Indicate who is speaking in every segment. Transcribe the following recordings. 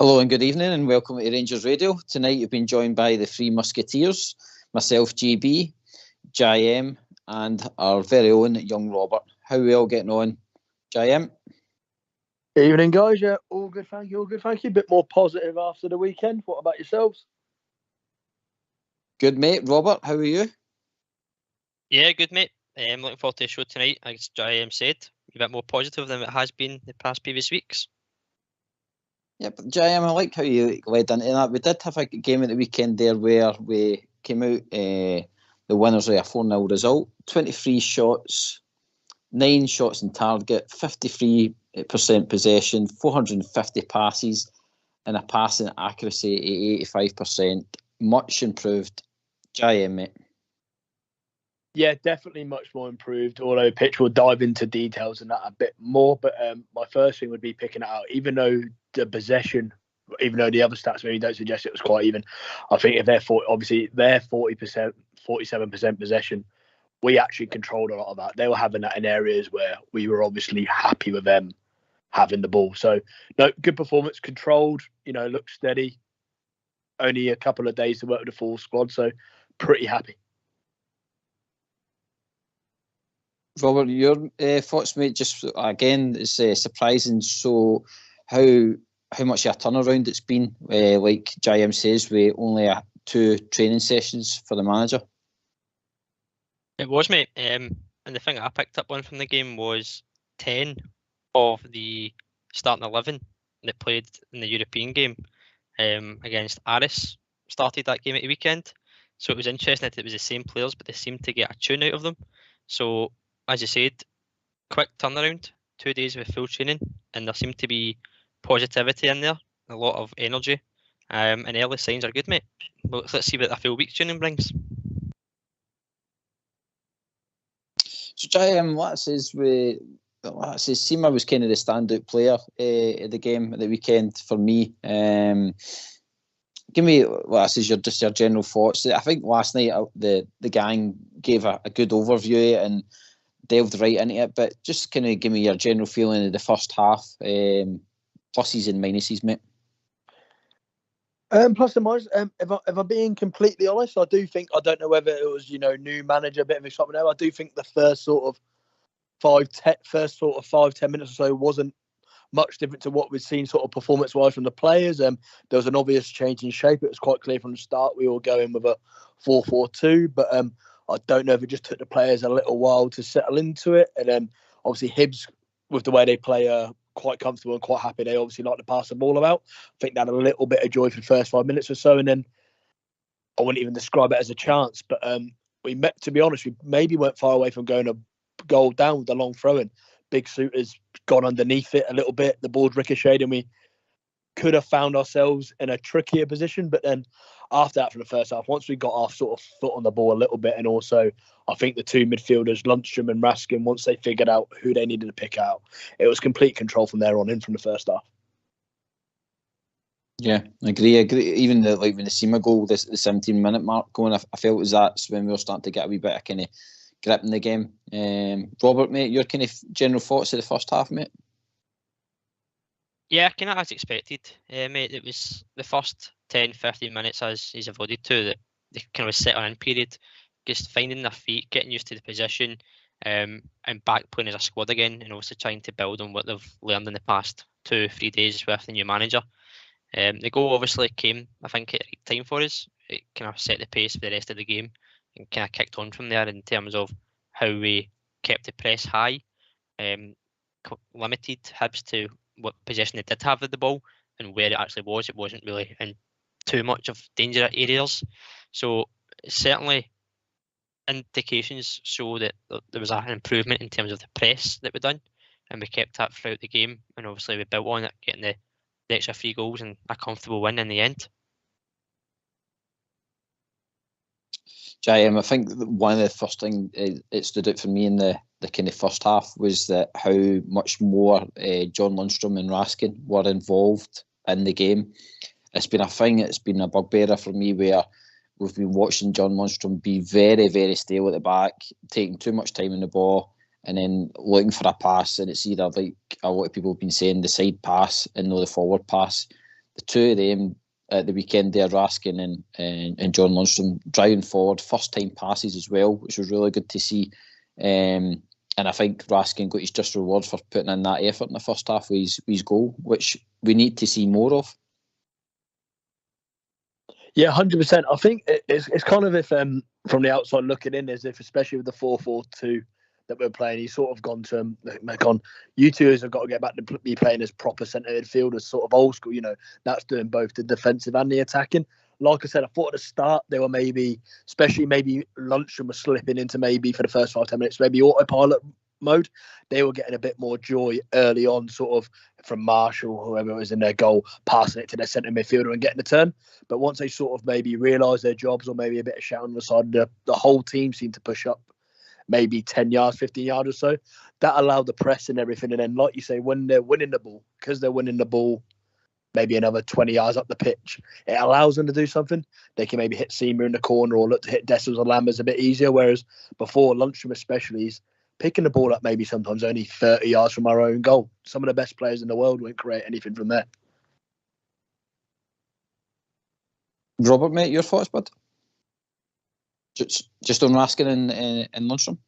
Speaker 1: Hello and good evening and welcome to Rangers Radio. Tonight you've been joined by the Three Musketeers, myself GB, JM and our very own young Robert. How are we all getting on, JM?
Speaker 2: Evening guys, yeah, all good, thank you, A bit more positive after the weekend. What about yourselves?
Speaker 1: Good mate. Robert, how are you?
Speaker 3: Yeah, good mate. I'm looking forward to the show tonight. As JM said, a bit more positive than it has been the past previous weeks.
Speaker 1: Yeah, but JM, I like how you led into that. We did have a game at the weekend there where we came out the winners of a 4-0 result. 23 shots, 9 shots on target, 53% possession, 450 passes, and a passing accuracy at 85%. Much improved. JM, mate.
Speaker 2: Yeah, definitely much more improved, although Pitch will dive into details and that a bit more. But my first thing would be picking it out, even though the possession, even though the other stats maybe don't suggest it was quite even, I think if they're 40%, 47% possession, we actually controlled a lot of that. They were having that in areas where we were obviously happy with them having the ball. So, no, good performance, controlled, looked steady. Only a couple of days to work with the full squad, so pretty happy.
Speaker 1: Robert, your thoughts, mate? Just again, it's surprising. So, how much of a turnaround it's been? Like JM says, we only 2 training sessions for the manager.
Speaker 3: It was, mate. And the thing I picked up on from the game was 10 of the starting 11 that played in the European game against Aris started that game at the weekend. So it was interesting that it was the same players, but they seemed to get a tune out of them. So, as you said, quick turnaround, 2 days with full training, and there seemed to be positivity in there, a lot of energy, and early signs are good, mate. But let's see what a full week's training brings.
Speaker 1: So, JM, what says Sima was kind of the standout player at the game at the weekend for me. Give me your general thoughts. I think last night the gang gave a good overview and delved right into it, but just kind of give me your general feeling of the first half, pluses and minuses, mate.
Speaker 2: Plus and minus. If I'm being completely honest, I don't know whether it was new manager, a bit of excitement there. I do think the first sort of 5-10 minutes or so wasn't much different to what we've seen sort of performance-wise from the players. There was an obvious change in shape. It was quite clear from the start we were going with a 4-4-2, but I don't know if it just took the players a little while to settle into it. And then obviously Hibs, with the way they play, are quite comfortable and quite happy. They obviously like to pass the ball about. I think they had a little bit of joy for the first 5 minutes or so, and then I wouldn't even describe it as a chance, but to be honest, we maybe weren't far away from going a goal down with the long throw-in. Big Suitor's gone underneath it a little bit. The ball's ricocheted and we could have found ourselves in a trickier position. But then after that, from the first half, once we got our sort of foot on the ball a little bit, and also I think the 2 midfielders, Lundstrom and Raskin, once they figured out who they needed to pick out, it was complete control from there on in from the first half.
Speaker 1: Yeah, I agree. Even when the Sima goal, the 17-minute mark going, I felt that's when we were starting to get a wee bit of kind of grip in the game. Robert, mate, your kind of general thoughts of the first half, mate?
Speaker 3: Yeah, kind of as expected, mate. It was the first 10-15 minutes, as he's alluded to, that they kind of was setting in period, just finding their feet, getting used to the position, and back playing as a squad again, and also trying to build on what they've learned in the past 2-3 days with the new manager. The goal obviously came, I think, at the right time for us. It kind of set the pace for the rest of the game and kind of kicked on from there in terms of how we kept the press high, limited Hibs to what possession they did have of the ball and where it actually was. It wasn't really in too much of danger areas. So certainly indications show that there was an improvement in terms of the press that we done, and we kept that throughout the game, and obviously we built on it, getting the extra 3 goals and a comfortable win in the end.
Speaker 1: I think one of the first things it stood out for me in the kind of first half was that how much more John Lundstrom and Raskin were involved in the game. It's been a thing, it's been a bugbearer for me where we've been watching John Lundstrom be very, very stale at the back, taking too much time on the ball, and then looking for a pass, and it's either like a lot of people have been saying the side pass and not the forward pass. the two of them at the weekend there, Raskin and John Lundstrom, driving forward, first time passes as well, which was really good to see. And I think Raskin got his just reward for putting in that effort in the first half with his goal, which we need to see more of.
Speaker 2: Yeah, 100%. I think it's kind of, if from the outside looking in, as if especially with the 4-4-2 that we're playing, he's sort of gone to him, you two have got to get back to be playing as proper centre midfielders, sort of old school. That's doing both the defensive and the attacking. Like I said, I thought at the start they were maybe Lundstrom was slipping into maybe for the first 5-10 minutes, maybe autopilot mode. They were getting a bit more joy early on, sort of from Marshall, whoever was in their goal, passing it to their centre midfielder and getting the turn. But once they sort of maybe realised their jobs, or maybe a bit of shout on the side, the whole team seemed to push up maybe 10 yards, 15 yards or so. That allowed the press and everything. And then, like you say, when they're winning the ball, because they're winning the ball maybe another 20 yards up the pitch, it allows them to do something. They can maybe hit Seamer in the corner or look to hit Dessers or Lambers a bit easier. Whereas before, Lundstrom especially is picking the ball up maybe sometimes only 30 yards from our own goal. Some of the best players in the world won't create anything from there.
Speaker 1: Robert, mate, your thoughts, bud? Just on Raskin and Lundstrom?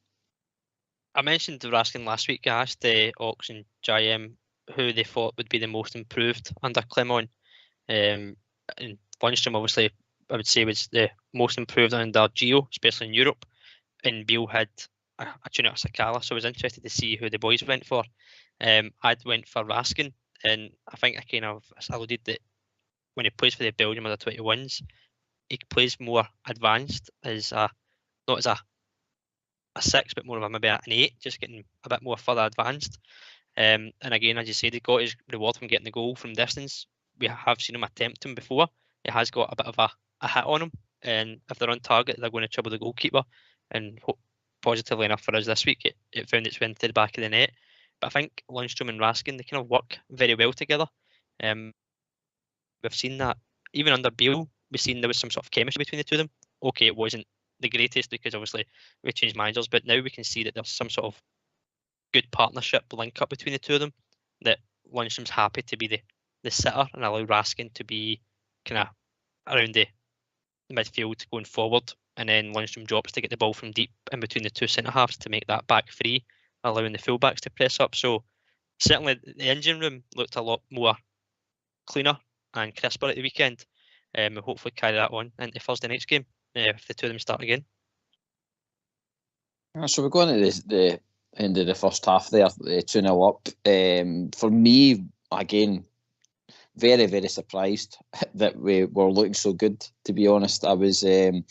Speaker 3: I mentioned Raskin last week. I asked Ox and JM who they thought would be the most improved under Clement. And Lundstrom, obviously, I would say was the most improved under Gio, especially in Europe. And Beale had a tune out of Sakala, so I was interested to see who the boys went for. I'd went for Raskin, and I think I kind of alluded that when he plays for the Belgium under 21s, he plays more advanced as not as a 6, but more of maybe an 8, just getting a bit more further advanced. And again, as you said, he got his reward from getting the goal from distance. We have seen him attempt him before. He has got a bit of a hit on him, and if they're on target, they're going to trouble the goalkeeper. And positively enough for us this week, it found its way into the back of the net. But I think Lundstrom and Raskin, they kind of work very well together. We've seen that even under Beale, we've seen there was some sort of chemistry between the two of them. Okay, it wasn't the greatest because obviously we changed managers, but now we can see that there's some sort of good partnership link up between the two of them, that Lundstrom's happy to be the sitter and allow Raskin to be kind of around the midfield going forward, and then Lundstrom drops to get the ball from deep in between the two centre halves to make that back free, allowing the fullbacks to press up. So certainly the engine room looked a lot more cleaner and crisper at the weekend. We'll hopefully carry that on into Thursday night's game if the two of them start again.
Speaker 1: So we're going to the end of the first half there, 2-0 up. For me, again, very, very surprised that we were looking so good, to be honest. I was, as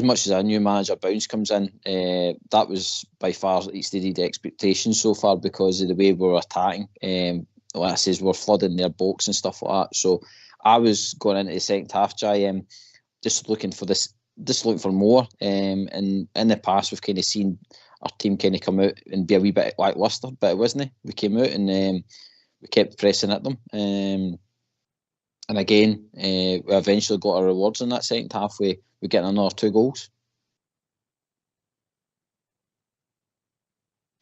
Speaker 1: much as a new manager bounce comes in, that was by far exceeded expectations so far because of the way we were attacking. Like I says, we're flooding their box and stuff like that. So I was going into the second half, just looking for more. And in the past, we've kind of seen our team kind of come out and be a wee bit lacklustre, but it wasn't. We came out and we kept pressing at them. And again, we eventually got our rewards in that second half. We getting another 2 goals.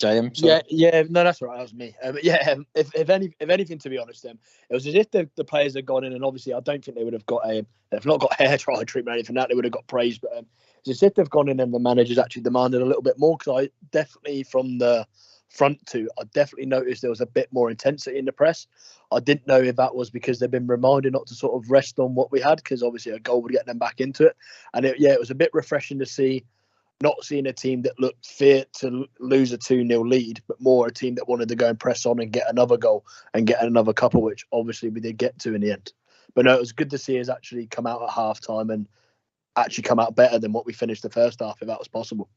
Speaker 1: JM, sorry.
Speaker 2: Yeah, no, that's right. That was me. If anything, to be honest, it was as if the players had gone in, and obviously, I don't think they would have got they've not got hair dryer treatment or anything like that. They would have got praise, but it's as if they've gone in and the managers actually demanded a little bit more. Because I definitely, from the front two, I definitely noticed there was a bit more intensity in the press. I didn't know if that was because they've been reminded not to sort of rest on what we had, because obviously a goal would get them back into it. And it was a bit refreshing to see. Not seeing a team that looked fear to lose a 2-0 lead, but more a team that wanted to go and press on and get another goal and get another couple, which obviously we did get to in the end. But no, it was good to see us actually come out at half time and actually come out better than what we finished the first half, if that was possible.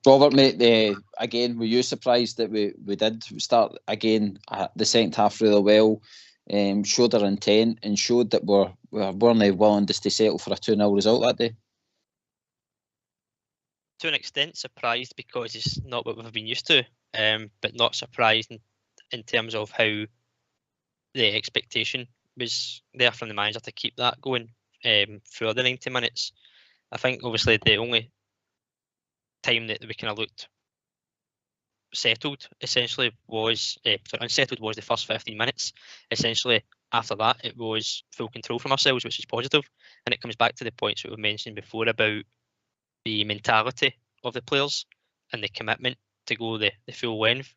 Speaker 1: Robert, mate, again, were you surprised that we did start again the second half really well? Showed our intent and showed that we weren't willing just to settle for a 2-0 result that day.
Speaker 3: To an extent, surprised because it's not what we've been used to, but not surprised in terms of how the expectation was there from the manager to keep that going through the 90 minutes. I think obviously the only time that we kind of looked settled essentially was unsettled was the first 15 minutes. Essentially, after that, it was full control from ourselves, which is positive. And it comes back to the points that we mentioned before about the mentality of the players and the commitment to go the full length.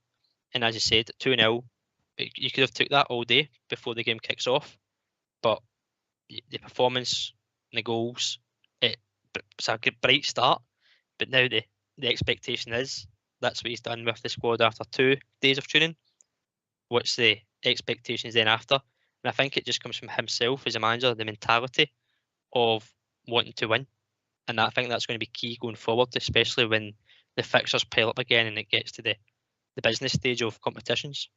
Speaker 3: And as you said, 2-0, you could have took that all day before the game kicks off. But the performance, the goals, it's a good bright start. But now the expectation is that's what he's done with the squad after 2 days of training. What's the expectations then after? And I think it just comes from himself as a manager, the mentality of wanting to win. And I think that's going to be key going forward, especially when the fixtures pile up again and it gets to the business stage of competitions.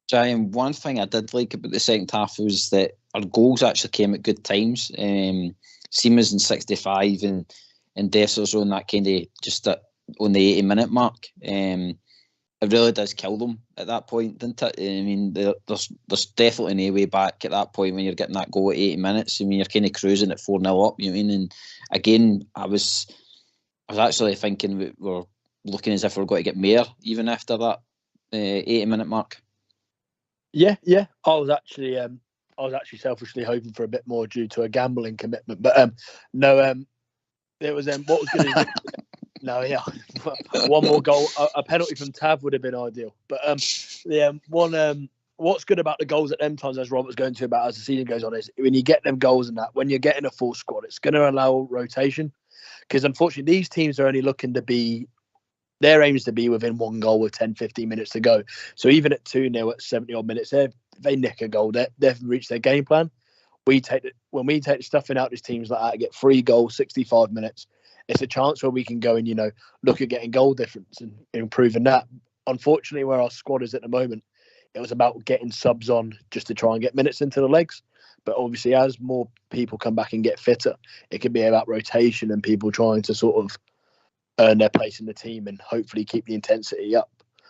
Speaker 1: Giant, one thing I did like about the second half was that our goals actually came at good times. Seamus in 65 and Dessers on that kind of just on the 80-minute mark. It really does kill them at that point, doesn't it? I mean, there's definitely no way back at that point when you're getting that goal at 80 minutes. I mean, you're kind of cruising at 4-0 up, you know what I mean? And again, I was actually thinking we're looking as if we're going to get more even after that 80-minute mark.
Speaker 2: Yeah. I was actually selfishly hoping for a bit more due to a gambling commitment, but no. There was what was going to. No, yeah, one more goal, a penalty from Tav would have been ideal. But what's good about the goals at them times, as Robert's going to about as the season goes on, is when you get them goals and that, when you're getting a full squad, it's going to allow rotation. Because unfortunately, these teams are only looking to be. Their aim is to be within one goal with 10, 15 minutes to go. So even at 2-0 at 70-odd minutes, they nick a goal. They've reached their game plan. When we take the stuffing out these teams like that, get 3 goals, 65 minutes, it's a chance where we can go and, look at getting goal difference and improving that. Unfortunately, where our squad is at the moment, it was about getting subs on just to try and get minutes into the legs. But obviously, as more people come back and get fitter, it can be about rotation and people trying to sort of earn their place in the team and hopefully keep the intensity up.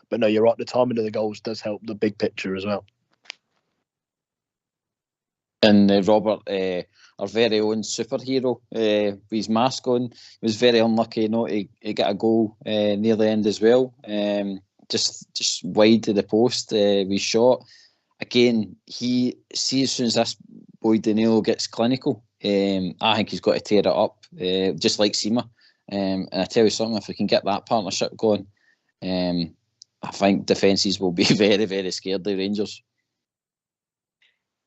Speaker 2: But no, you're right. The timing of the goals does help the big picture as well.
Speaker 1: And Robert, our very own superhero, with his mask on, was very unlucky not to get a goal near the end as well. Just wide to the post, we shot. Again, as soon as this boy Danilo gets clinical, I think he's got to tear it up, just like Sima. And I tell you something, if we can get that partnership going, I think defences will be very, very scared of Rangers.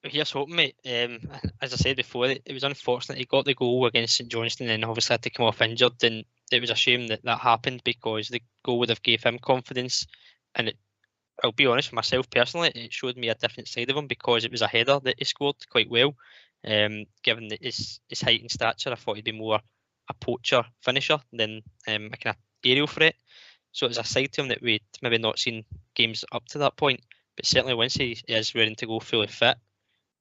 Speaker 3: Here's hoping, mate. As I said before, it was unfortunate he got the goal against St Johnstone and obviously had to come off injured, and it was a shame that happened because the goal would have gave him confidence. And I'll be honest, for myself personally, it showed me a different side of him because it was a header that he scored quite well. Given his height and stature, I thought he'd be more a poacher finisher than a kind of aerial threat. So it was a side to him that we'd maybe not seen games up to that point. But certainly once he is ready to go fully fit,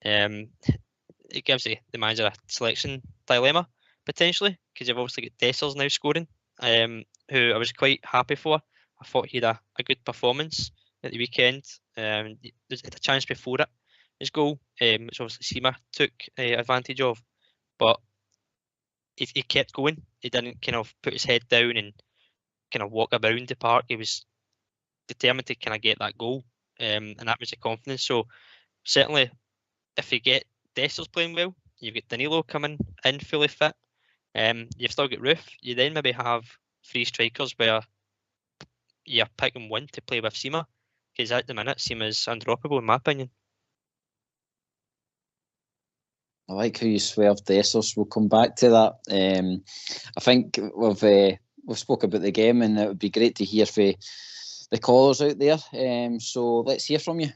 Speaker 3: it gives the manager a selection dilemma potentially, because you've obviously got Dessers now scoring, who I was quite happy for. I thought he had a good performance at the weekend. There's a chance before it, his goal, which obviously Sima took advantage of, but he kept going. He didn't kind of put his head down and kind of walk around the park. He was determined to kind of get that goal, and that was the confidence. So certainly, if you get Dessers playing well, you've got Danilo coming in fully fit, you've still got Roof. You then maybe have 3 strikers where you're picking one to play with Sima, because at the minute Sima's undroppable in my opinion.
Speaker 1: I like how you swerved Dessers. We'll come back to that. I think we've spoke about the game, and it would be great to hear from the callers out there. So let's hear from you.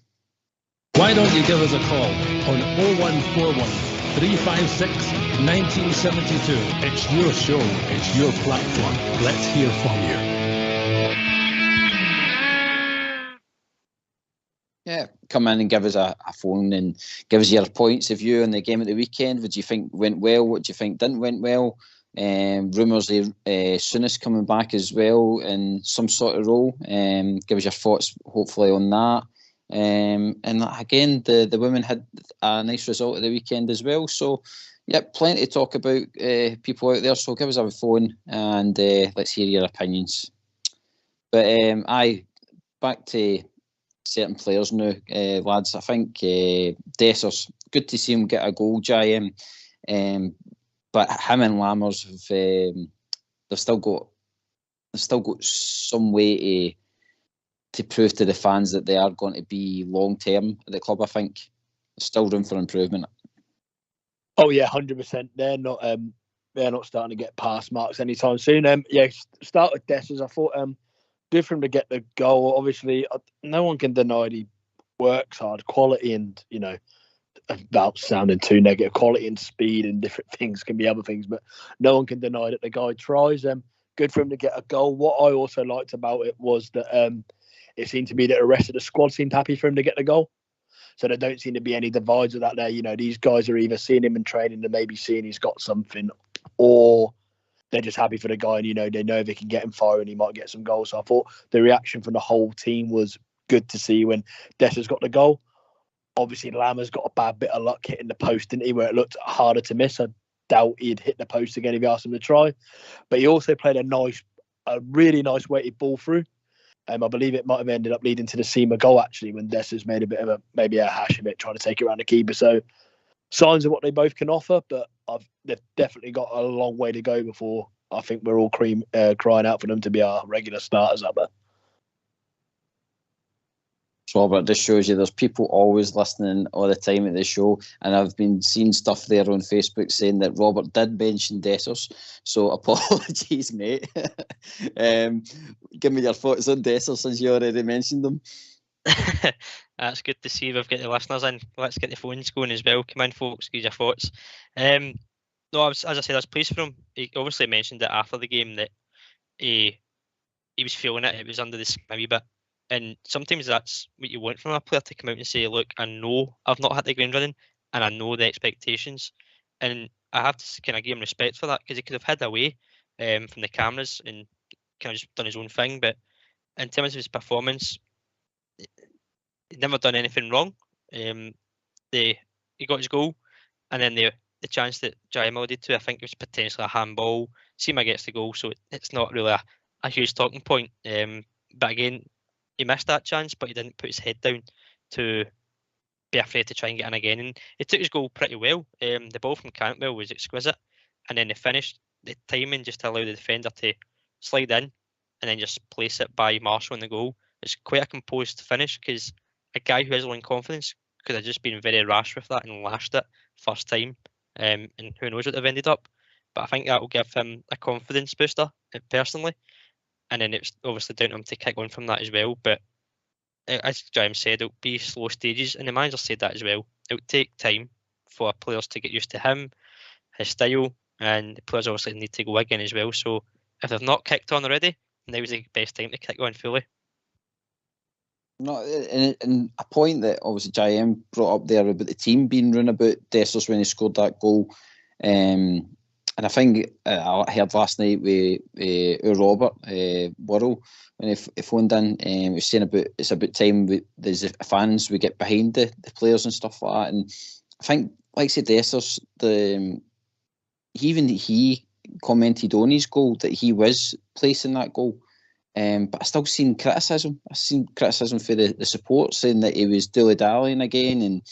Speaker 4: Why don't you give us a call on 0141 356 1972. It's your show. It's your platform. Let's hear from you.
Speaker 1: Yeah, come in and give us a phone and give us your points of view on the game at the weekend. What do you think went well? What do you think didn't went well? Rumours of Souness coming back as well in some sort of role. Give us your thoughts, hopefully, on that. And again, the women had a nice result at the weekend as well. So, yeah, plenty to talk about, people out there. So give us a phone and let's hear your opinions. But back to certain players now, lads. I think Dessers, good to see him get a goal, JM. But him and Lammers have they've still got some way to prove to the fans that they are going to be long term at the club. I think there's still room for improvement.
Speaker 2: Oh yeah, 100%. They're not starting to get pass marks anytime soon. Start with Dessers. I thought good for him to get the goal. Obviously, no one can deny he works hard, quality, and about sounding too negative, quality and speed and different things can be other things, but no one can deny that the guy tries. Good for him to get a goal. What I also liked about it was that it seemed to be that the rest of the squad seemed happy for him to get the goal. So there don't seem to be any divides with that there. These guys are either seeing him in training and maybe seeing he's got something, or they're just happy for the guy and, they know they can get him firing, he might get some goals. So I thought the reaction from the whole team was good to see when Dessers got the goal. Obviously, Lammer's got a bad bit of luck hitting the post, didn't he, where it looked harder to miss. I doubt he'd hit the post again if you asked him to try. But he also played a really nice weighted ball through. I believe it might have ended up leading to the Seamer goal, actually, when Dessers made a bit of maybe a hash of it, trying to take it around the keeper. So signs of what they both can offer, but they've definitely got a long way to go before I think we're all crying out for them to be our regular starters up there.
Speaker 1: Robert, this shows you there's people always listening all the time at the show, and I've been seeing stuff there on Facebook saying that Robert did mention Dessers, so apologies, mate. Give me your thoughts on Dessers since you already mentioned them.
Speaker 3: That's good to see we've got the listeners in. Let's get the phones going as well. Come in, folks, give your thoughts. No, as I said, I was pleased for him. He obviously mentioned it after the game that he was feeling it. It was under the skin a wee bit. And sometimes that's what you want from a player, to come out and say, look, I know I've not hit the ground running and I know the expectations. And I have to kind of give him respect for that, because he could have hid away from the cameras and kind of just done his own thing. But in terms of his performance, he'd never done anything wrong. He got his goal, and then the chance that Jim alluded to, I think it was potentially a handball. Seema gets the goal, so it's not really a huge talking point. But again, he missed that chance, but he didn't put his head down to be afraid to try and get in again. And he took his goal pretty well. The ball from Cantwell was exquisite. And then the finish, the timing just to allow the defender to slide in and then just place it by Marshall in the goal. It's quite a composed finish, because a guy who has low in confidence could have just been very rash with that and lashed it first time. And who knows what they've ended up. But I think that will give him a confidence booster, personally. And then it's obviously down to him to kick on from that as well. But as James said, it'll be slow stages, and the manager said that as well. It'll take time for players to get used to him, his style, and the players obviously need to go again as well. So if they've not kicked on already, now's the best time to kick on fully.
Speaker 1: No, and a point that obviously JM brought up there about the team being run about Dessers when he scored that goal. And I think I heard last night with Robert Worrell when he phoned in, he was saying it's about time there's fans we get behind the players and stuff like that. And I think, like I said, Dessers, he commented on his goal that he was placing that goal. But I still seen criticism. I seen criticism for the support, saying that he was dilly-dallying again and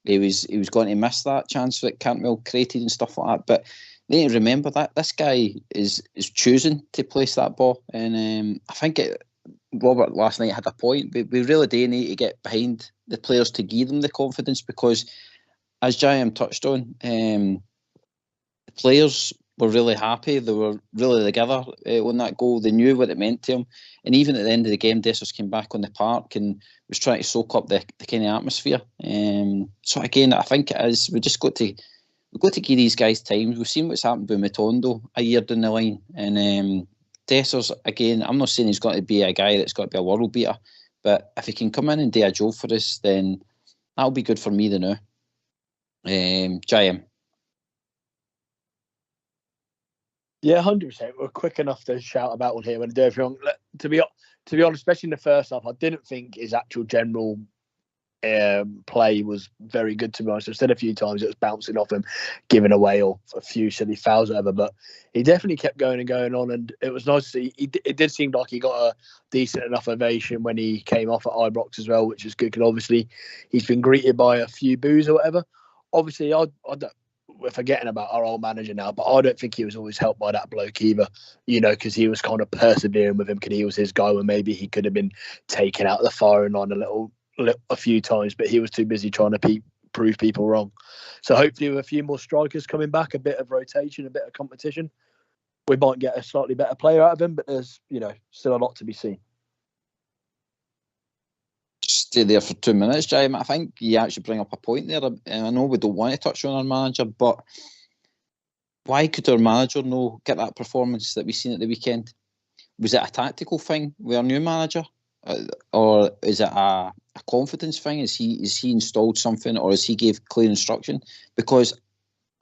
Speaker 1: he was going to miss that chance that Cantwell created and stuff like that. But they need to remember that this guy is choosing to place that ball. And I think Robert last night had a point. We really do need to get behind the players to give them the confidence, because, as Jayam touched on, the players were really happy. They were really together on that goal. They knew what it meant to them. And even at the end of the game, Dessers came back on the park and was trying to soak up the kind of atmosphere. So again, I think it is. We've got to give these guys time. We've seen what's happened with Matondo a year down the line. And Dessers, again, I'm not saying he's got to be a guy that's got to be a world beater, but if he can come in and do a job for us, then that'll be good for me now. Jayam.
Speaker 2: Yeah, 100%. We're quick enough to shout about on here and do everything. To be honest, especially in the first half, I didn't think his actual general play was very good, to be honest. I've said a few times it was bouncing off him, giving away or a few silly fouls or whatever, but he definitely kept going and going on, and it was nice to see. It did seem like he got a decent enough ovation when he came off at Ibrox as well, which is good, because obviously he's been greeted by a few boos or whatever. Obviously, we're forgetting about our old manager now, but I don't think he was always helped by that bloke either, because he was kind of persevering with him, because he was his guy when maybe he could have been taken out of the firing line a few times, but he was too busy trying to prove people wrong. So hopefully with a few more strikers coming back, a bit of rotation, a bit of competition, we might get a slightly better player out of him, but there's still a lot to be seen.
Speaker 1: Stay there for 2 minutes, Jim. I think you actually bring up a point there. I know we don't want to touch on our manager, but why could our manager not get that performance that we seen at the weekend? Was it a tactical thing with our new manager? Or is it a confidence thing? Is he installed something, or is he gave clear instruction? Because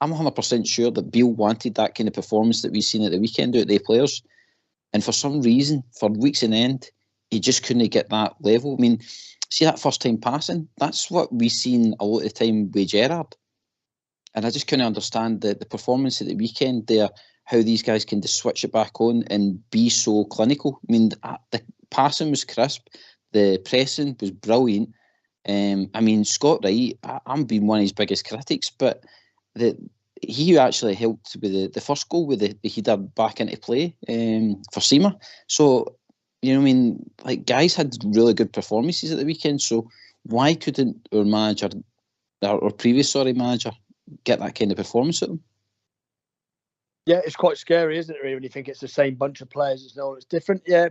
Speaker 1: I'm 100% sure that Beale wanted that kind of performance that we've seen at the weekend out of the players, and for some reason, for weeks on end, he just couldn't get that level. I mean, see that first time passing? That's what we've seen a lot of the time with Gerrard, and I just couldn't understand the performance at the weekend there. How these guys can just switch it back on and be so clinical. I mean, the passing was crisp, the pressing was brilliant. I mean, Scott Wright, I'm being one of his biggest critics, but he actually helped with the first goal with the header back into play for Seema. So, I mean, like, guys had really good performances at the weekend. So why couldn't our manager, our previous manager, get that kind of performance at them?
Speaker 2: Yeah, it's quite scary, isn't it, really, when you think it's the same bunch of players, it's different. Yeah,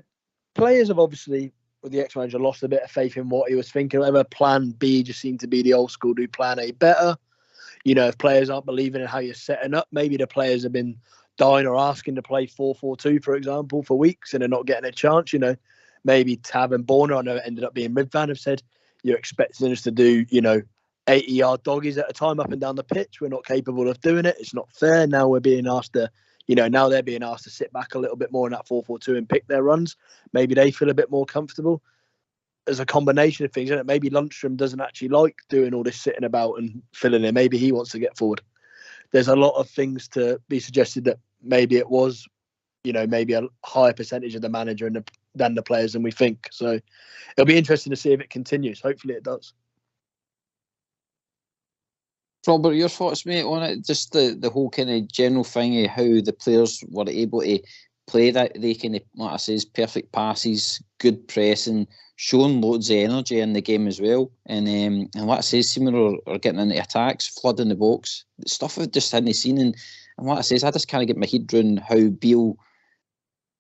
Speaker 2: players have obviously, with the ex-manager, lost a bit of faith in what he was thinking. Whatever, plan B just seemed to be the old school, do plan A better. If players aren't believing in how you're setting up, maybe the players have been dying or asking to play 4-4-2, for example, for weeks, and they're not getting a chance. Maybe Tab and Borna, I know it ended up being Midvan, have said, you're expecting us to do, 80-yard doggies at a time up and down the pitch. We're not capable of doing it. It's not fair. Now we're being asked to, now they're being asked to sit back a little bit more in that 4-4-2 and pick their runs. Maybe they feel a bit more comfortable. There's a combination of things, isn't it? Maybe Lundstrom doesn't actually like doing all this sitting about and filling in. Maybe he wants to get forward. There's a lot of things to be suggested that maybe it was, maybe a higher percentage of the manager than the players than we think. So it'll be interesting to see if it continues. Hopefully it does.
Speaker 1: Robert, your thoughts, mate, on it? Just the whole kind of general thing of how the players were able to play that, they kind of, like I says, perfect passes, good pressing, showing loads of energy in the game as well. And like I say, Seamer are getting into attacks, flooding the box, stuff I've just hadn't seen. And like I says, I just can't get my head around how Beale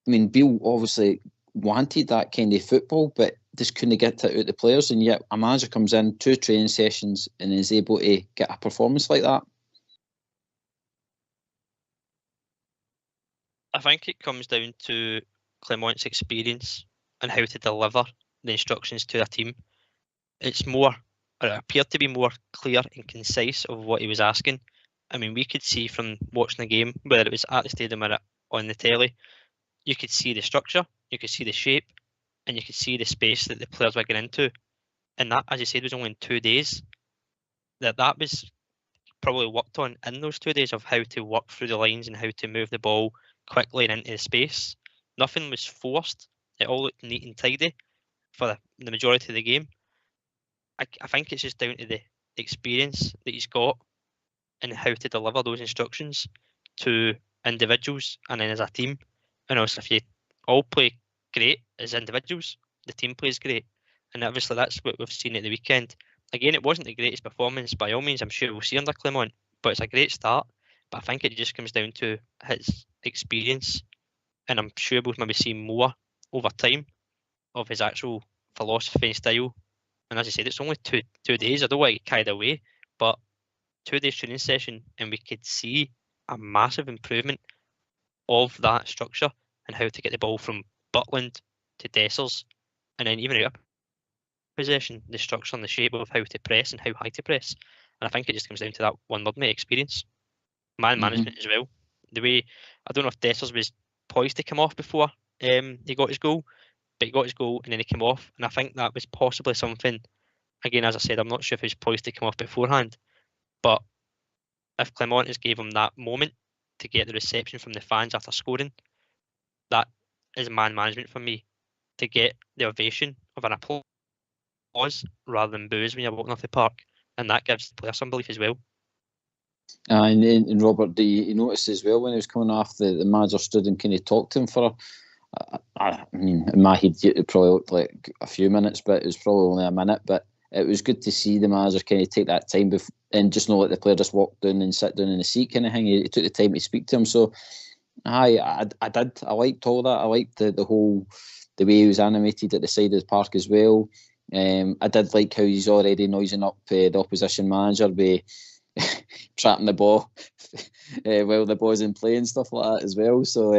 Speaker 1: obviously wanted that kind of football, but just couldn't get it out the players. And yet a manager comes in 2 training sessions and is able to get a performance like that.
Speaker 3: I think it comes down to Clement's experience and how to deliver the instructions to a team. It appeared to be more clear and concise of what he was asking. I mean, we could see from watching the game, whether it was at the stadium or on the telly, you could see the structure, you could see the shape, and you could see the space that the players were getting into. And that, as you said, was only in 2 days. That was probably worked on in those 2 days of how to work through the lines and how to move the ball quickly and into the space. Nothing was forced. It all looked neat and tidy for the majority of the game. I think it's just down to the experience that he's got and how to deliver those instructions to individuals and then as a team. And also, if you all play great as individuals, the team plays great. And obviously that's what we've seen at the weekend. Again, it wasn't the greatest performance by all means, I'm sure we'll see under Clement, but it's a great start. But I think it just comes down to his experience, and I'm sure we'll maybe see more over time of his actual philosophy and style. And as I said, it's only two days. I don't want to get carried away, but 2 days training session, and we could see a massive improvement of that structure and how to get the ball from Butland to Dessers, and then even out of possession, the structure and the shape of how to press and how high to press. And I think it just comes down to that one word, mate, experience. Management as well. The way, I don't know if Dessers was poised to come off before he got his goal, but he got his goal and then he came off, and I think that was possibly something again, as I said, I'm not sure if he's poised to come off beforehand, but if Clement has gave him that moment to get the reception from the fans after scoring, that is man management for me, to get the ovation of an applause rather than boos when you're walking off the park, and that gives the player some belief as well.
Speaker 1: And Robert, do you notice as well when he was coming off, the manager stood and kind of talked to him for, I mean, in my head it probably looked like a few minutes, but it was probably only a minute. But it was good to see the manager kind of take that time and just not let the player just walk down and sit down in the seat kind of thing. He took the time to speak to him. So I did. I liked all that. I liked the way he was animated at the side of the park as well. I did like how he's already noising up the opposition manager by trapping the ball while the ball's in play and stuff like that as well. So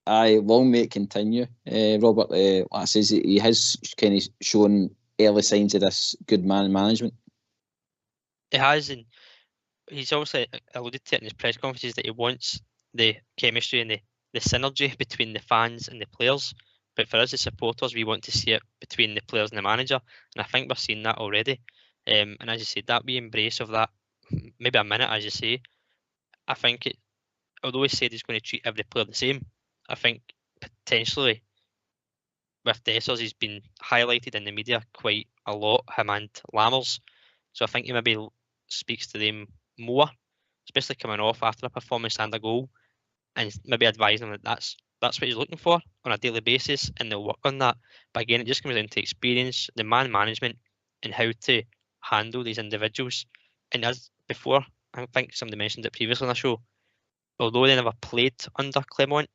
Speaker 1: long may it continue. Robert, like I says, he has kind of shown early signs of this good man management.
Speaker 3: He has, and he's also alluded to it in his press conferences that he wants the chemistry and the synergy between the fans and the players. But for us as supporters, we want to see it between the players and the manager, and I think we're seeing that already. And as you said, that wee embrace of that, maybe a minute, as you say, I think although he said he's going to treat every player the same, I think potentially with Dessers, he's been highlighted in the media quite a lot, him and Lammers. So I think he maybe speaks to them more, especially coming off after a performance and a goal, and maybe advising them that that's what he's looking for on a daily basis, and they'll work on that. But again, it just comes down to experience, the man management, and how to handle these individuals. And as before, I think somebody mentioned it previously on the show, although they never played under Clement,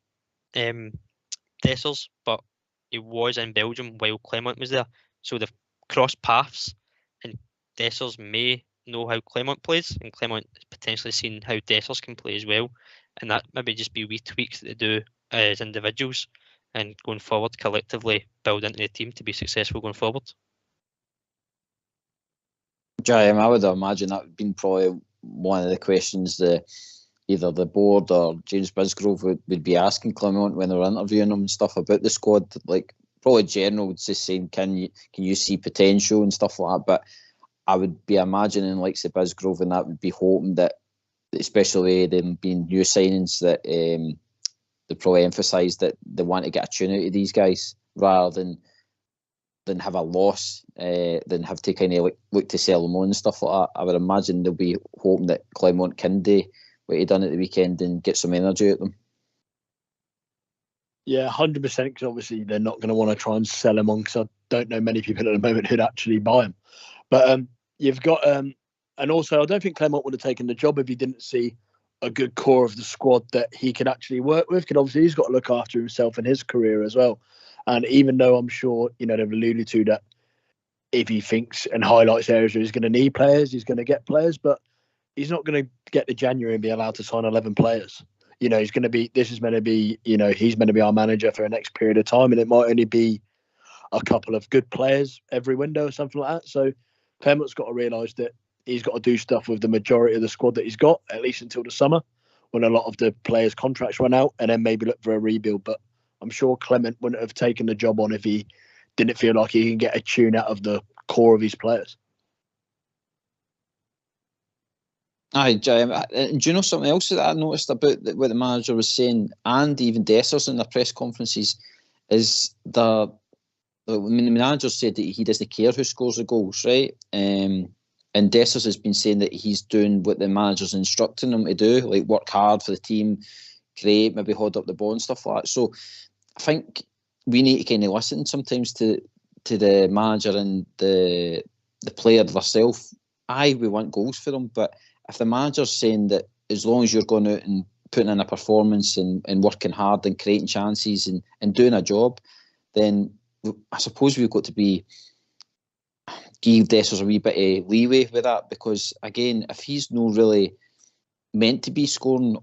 Speaker 3: Dessers, but he was in Belgium while Clement was there, so they've crossed paths, and Dessers may know how Clement plays, and Clement has potentially seen how Dessers can play as well, and that maybe just be wee tweaks that they do as individuals, and going forward collectively build into the team to be successful going forward.
Speaker 1: Jim, I would imagine that would have been probably one of the questions that either the board or James Bisgrove would be asking Clement when they were interviewing him and stuff about the squad. Like, probably general just saying, can you see potential and stuff like that. But I would be imagining, like the Bisgrove, and that would be hoping that, especially them being new signings, that they probably emphasise that they want to get a tune out of these guys rather than have a loss, than have to kind of look to sell them on and stuff like that. I would imagine they'll be hoping that Clement can do what he done at the weekend and get some energy out of them.
Speaker 2: Yeah, 100%, because obviously they're not going to want to try and sell him on, because I don't know many people at the moment who'd actually buy him. But you've got, and also I don't think Clement would have taken the job if he didn't see a good core of the squad that he could actually work with, because obviously he's got to look after himself in his career as well. And even though I'm sure, they've alluded to that if he thinks and highlights areas where he's going to need players, he's going to get players, but he's not going to get to January and be allowed to sign 11 players. He's going to be, this is meant to be, he's meant to be our manager for the next period of time, and it might only be a couple of good players every window or something like that. So Clement's got to realise that he's got to do stuff with the majority of the squad that he's got, at least until the summer, when a lot of the players' contracts run out, and then maybe look for a rebuild. But I'm sure Clement wouldn't have taken the job on if he didn't feel like he can get a tune out of the core of his players.
Speaker 1: Aye, Jim. Do you know something else that I noticed about what the manager was saying, and even Dessers in their press conferences, is the manager said that he doesn't care who scores the goals, right? And Dessers has been saying that he's doing what the manager's instructing him to do, like work hard for the team, create, maybe hold up the ball and stuff like that. So I think we need to kind of listen sometimes to the manager and the player themselves. Aye, we want goals for them, but if the manager's saying that as long as you're going out and putting in a performance and working hard and creating chances and doing a job, then I suppose we've got to give Dessers a wee bit of leeway with that, because again, if he's not really meant to be scoring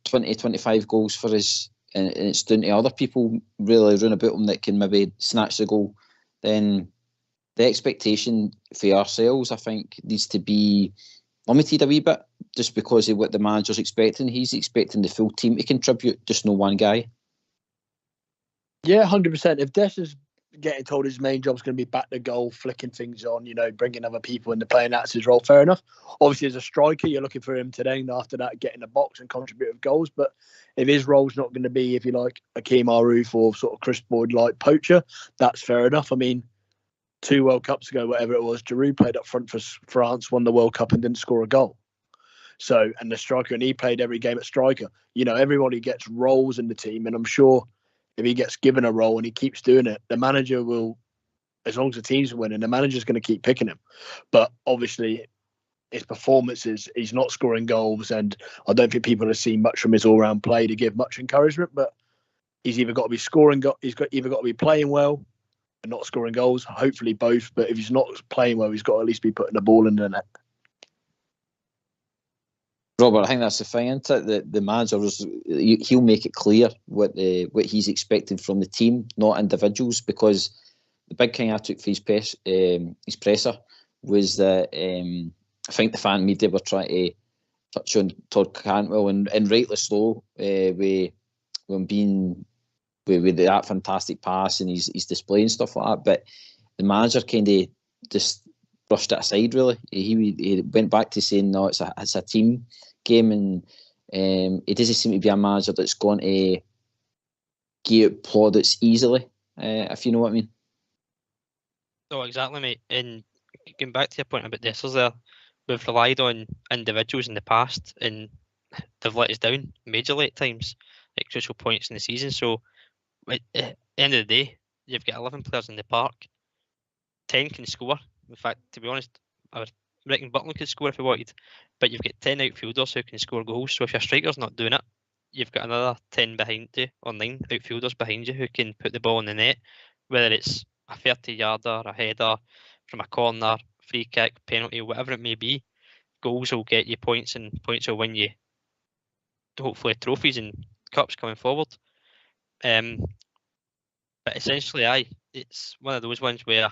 Speaker 1: 20, 25 goals for us, and it's down to other people really round about him that can maybe snatch the goal, then the expectation for ourselves, I think, needs to be limited a wee bit, just because of what the manager's expecting. He's expecting the full team to contribute, just no one guy.
Speaker 2: Yeah, 100%. If Dessers getting told his main job is going to be back the goal, flicking things on, bringing other people into playing. That's his role. Fair enough. Obviously, as a striker, you're looking for him today, and after that, get in the box and contribute with goals. But if his role's not going to be, if you like, Akeem Aruf or sort of Chris Boyd like poacher, that's fair enough. I mean, 2 World Cups ago, whatever it was, Giroud played up front for France, won the World Cup and didn't score a goal. So, and the striker, and he played every game at striker. Everybody gets roles in the team, and I'm sure if he gets given a role and he keeps doing it, the manager will, as long as the team's winning, the manager's going to keep picking him. But obviously, his performances, he's not scoring goals, and I don't think people have seen much from his all-round play to give much encouragement. But he's either got to be scoring, either got to be playing well and not scoring goals. Hopefully both. But if he's not playing well, he's got to at least be putting the ball in the net.
Speaker 1: Robert, I think that's the thing, isn't it? The manager, he'll make it clear what he's expecting from the team, not individuals, because the big thing I took for his presser was that I think the fan media were trying to touch on Todd Cantwell, and rightly so, with that fantastic pass and he's displaying stuff like that. But the manager kind of just brushed it aside, really. He went back to saying, no, it's a team game, and it doesn't seem to be a manager that's going to give out plaudits easily, if you know what I mean.
Speaker 3: Oh, exactly, mate. And going back to your point about Dessers there, we've relied on individuals in the past, and they've let us down majorly at times at crucial points in the season. So at the end of the day, you've got 11 players in the park. 10 can score. In fact, to be honest, I reckon Butland could score if he wanted. But you've got 10 outfielders who can score goals. So if your striker's not doing it, you've got another 10 behind you, or 9 outfielders behind you who can put the ball in the net, whether it's a 30-yarder, a header from a corner, free kick, penalty, whatever it may be. Goals will get you points, and points will win you hopefully trophies and cups coming forward. But essentially, it's one of those ones where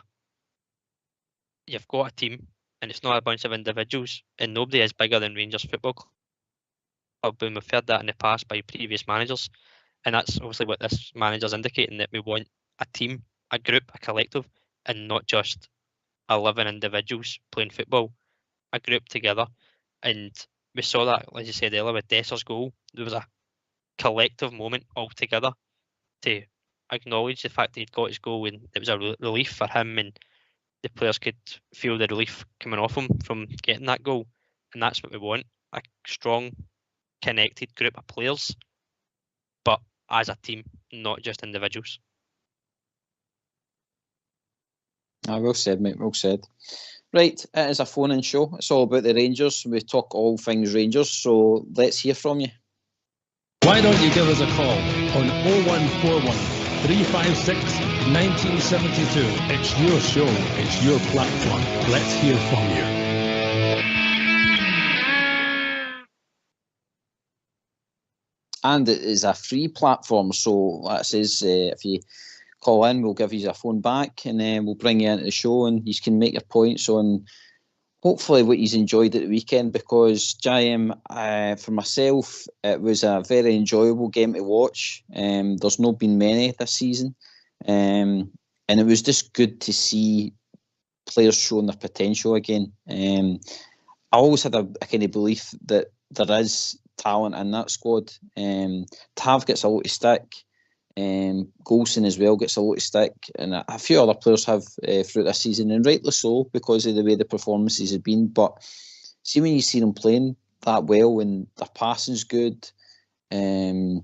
Speaker 3: you've got a team and it's not a bunch of individuals, and nobody is bigger than Rangers Football Club. And we've heard that in the past by previous managers, and that's obviously what this manager's indicating, that we want a team, a group, a collective, and not just 11 individuals playing football, a group together. And we saw that, as you said earlier, with Dessers' goal. There was a collective moment all together to acknowledge the fact that he'd got his goal, and it was a relief for him, and the players could feel the relief coming off him from getting that goal. And that's what we want, a strong, connected group of players, but as a team, not just individuals.
Speaker 1: Well said, mate, well said. Right, it is a phone-in show. It's all about the Rangers. We talk all things Rangers, so let's hear from you.
Speaker 4: Why don't you give us a call on 0141 356 1972. It's your show, it's your platform. Let's hear from you.
Speaker 1: And it is a free platform, so that says if you call in, we'll give you a phone back, and then we'll bring you into the show, and you can make your points on hopefully what you've enjoyed at the weekend, because for myself, it was a very enjoyable game to watch. There's not been many this season, and it was just good to see players showing their potential again. I always had a kind of belief that there is talent in that squad. Tav gets a lot of stick. Golson as well gets a lot of stick, and a few other players have throughout this season, and rightly so, because of the way the performances have been. But see, when you see them playing that well, and their passing's good, and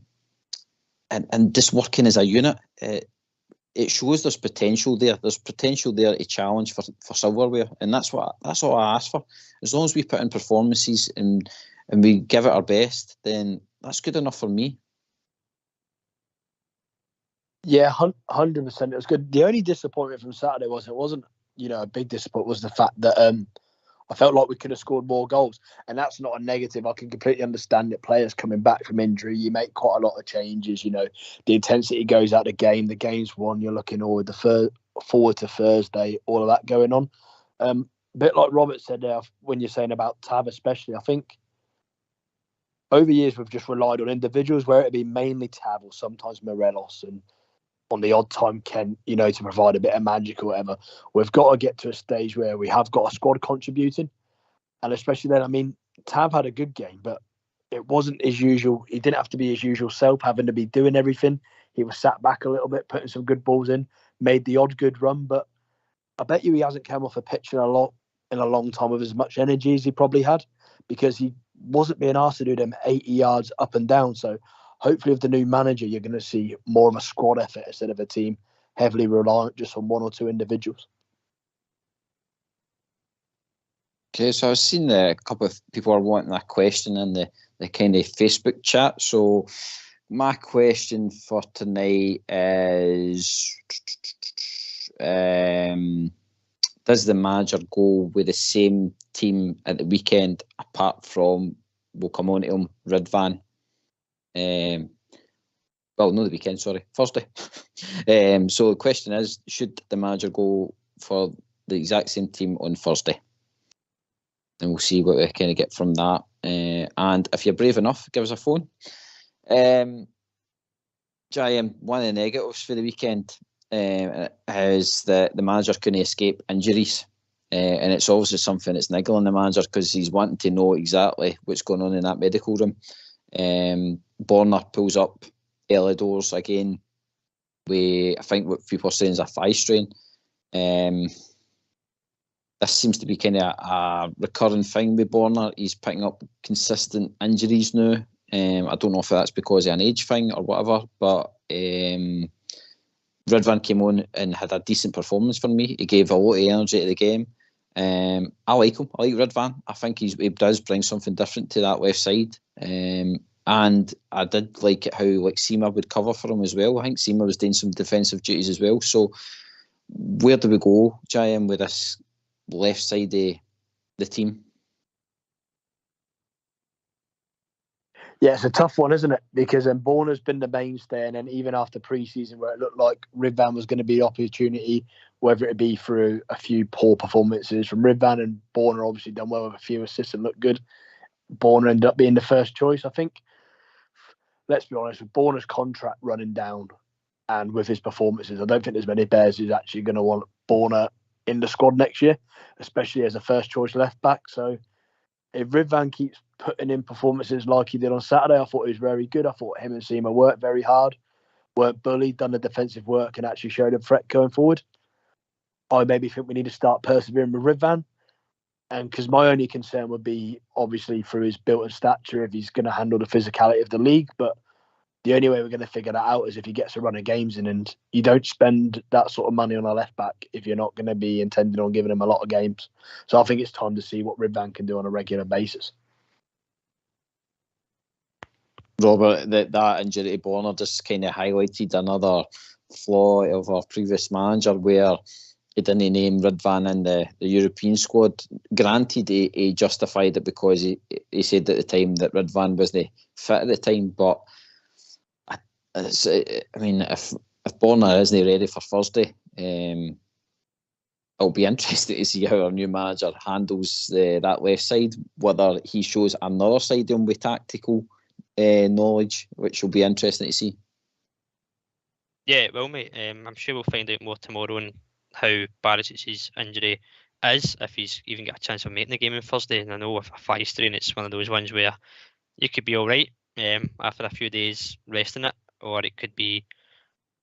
Speaker 1: just working as a unit, it shows there's potential there. There's potential there to challenge for silverware, and that's all I ask for. As long as we put in performances and we give it our best, then that's good enough for me.
Speaker 2: Yeah, 100%. It was good. The only disappointment from Saturday wasn't a big disappointment, was the fact that I felt like we could have scored more goals. And that's not a negative. I can completely understand that players coming back from injury, you make quite a lot of changes. The intensity goes out of the game. The game's won. You're looking forward to Thursday, all of that going on. A bit like Robert said there, when you're saying about Tav especially, I think over years we've just relied on individuals, where it'd be mainly Tav or sometimes Morelos, and on the odd time, Kent, to provide a bit of magic or whatever. We've got to get to a stage where we have got a squad contributing. And especially then, I mean, Tab had a good game, but it wasn't his usual. He didn't have to be his usual self, having to be doing everything. He was sat back a little bit, putting some good balls in, made the odd good run. But I bet you he hasn't come off a pitch in a long time with as much energy as he probably had, because he wasn't being asked to do them 80 yards up and down. So hopefully with the new manager, you're going to see more of a squad effort instead of a team heavily reliant just on one or two individuals.
Speaker 1: Okay, so I've seen a couple of people are wanting a question in the kind of Facebook chat. So my question for tonight is, does the manager go with the same team at the weekend, apart from, we'll come on to him, Ridvan? Well, no, the weekend, sorry, Thursday. So the question is, should the manager go for the exact same team on Thursday? And we'll see what we kind of get from that. And if you're brave enough, give us a phone. JM, one of the negatives for the weekend is that the manager couldn't escape injuries. And it's obviously something that's niggling the manager, because he's wanting to know exactly what's going on in that medical room. Borna pulls up early doors again with, I think what people are saying is a thigh strain. This seems to be kind of a recurring thing with Borna. He's picking up consistent injuries now. I don't know if that's because of an age thing or whatever, but Ridvan came on and had a decent performance for me. He gave a lot of energy to the game. I like him. I like Ridvan. I think he does bring something different to that left side. And I did like it how Seema would cover for him as well. I think Seema was doing some defensive duties as well. So where do we go, JM, with this left side of the team?
Speaker 2: Yeah, it's a tough one, isn't it? Because Borna's been the mainstay, and then even after pre-season, where it looked like Ridvan was going to be the opportunity, whether it be through a few poor performances from Ridvan, and Borna obviously done well with a few assists and looked good. Borna ended up being the first choice. I think, let's be honest, with Borna's contract running down and with his performances, I don't think there's many Bears who's actually going to want Borna in the squad next year, especially as a first choice left back. So if Ridvan keeps putting in performances like he did on Saturday, I thought he was very good. I thought him and Seema worked very hard, weren't bullied, done the defensive work, and actually showed a threat going forward. I maybe think we need to start persevering with Ridvan. And because my only concern would be, obviously, through his built-in stature, if he's going to handle the physicality of the league. But the only way we're going to figure that out is if he gets a run of games in, and you don't spend that sort of money on a left back if you're not going to be intending on giving him a lot of games. So I think it's time to see what Ridvan can do on a regular basis.
Speaker 1: Robert, that injury to Borna just kind of highlighted another flaw of our previous manager, where he didn't name Ridvan in the European squad. Granted, he justified it because he said at the time that Ridvan wasn't fit at the time, but I mean, if Borna isn't ready for Thursday, it'll be interesting to see how our new manager handles that left side, whether he shows another side of him with tactical knowledge, which will be interesting to see.
Speaker 3: Yeah, well, mate, I'm sure we'll find out more tomorrow on how Barisic's injury is, if he's even got a chance of making the game on Thursday. And I know with a thigh strain, it's one of those ones where you could be all right after a few days resting it, or it could be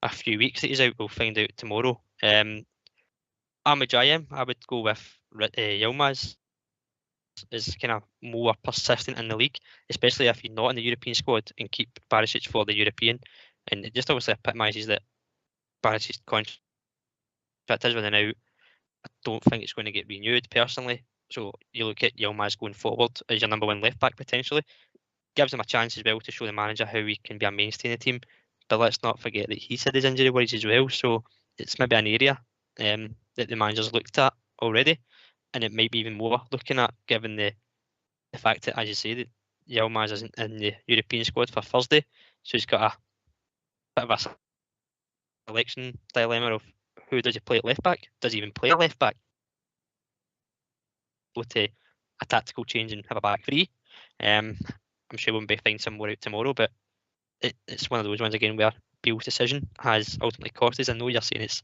Speaker 3: a few weeks that he's out. We'll find out tomorrow. I'm a JM. I would go with Yilmaz. Is kind of more persistent in the league, especially if you're not in the European squad, and keep Barisic for the European. And it just obviously epitomises that Barisic's contract is running out. I don't think it's going to get renewed personally. So you look at Yilmaz going forward as your number one left back potentially. Gives him a chance as well to show the manager how he can be a mainstay in the team. But let's not forget that he's had his injury worries as well. So it's maybe an area that the manager's looked at already. And it might be even more looking at, given the fact that, as you say, that Yilmaz isn't in the European squad for Thursday. So he's got a bit of a selection dilemma of who does he play at left back? Does he even play a left back? With a tactical change and have a back three. I'm sure we'll be finding some more out tomorrow, but it's one of those ones again where Beale's decision has ultimately cost us. I know you're saying it's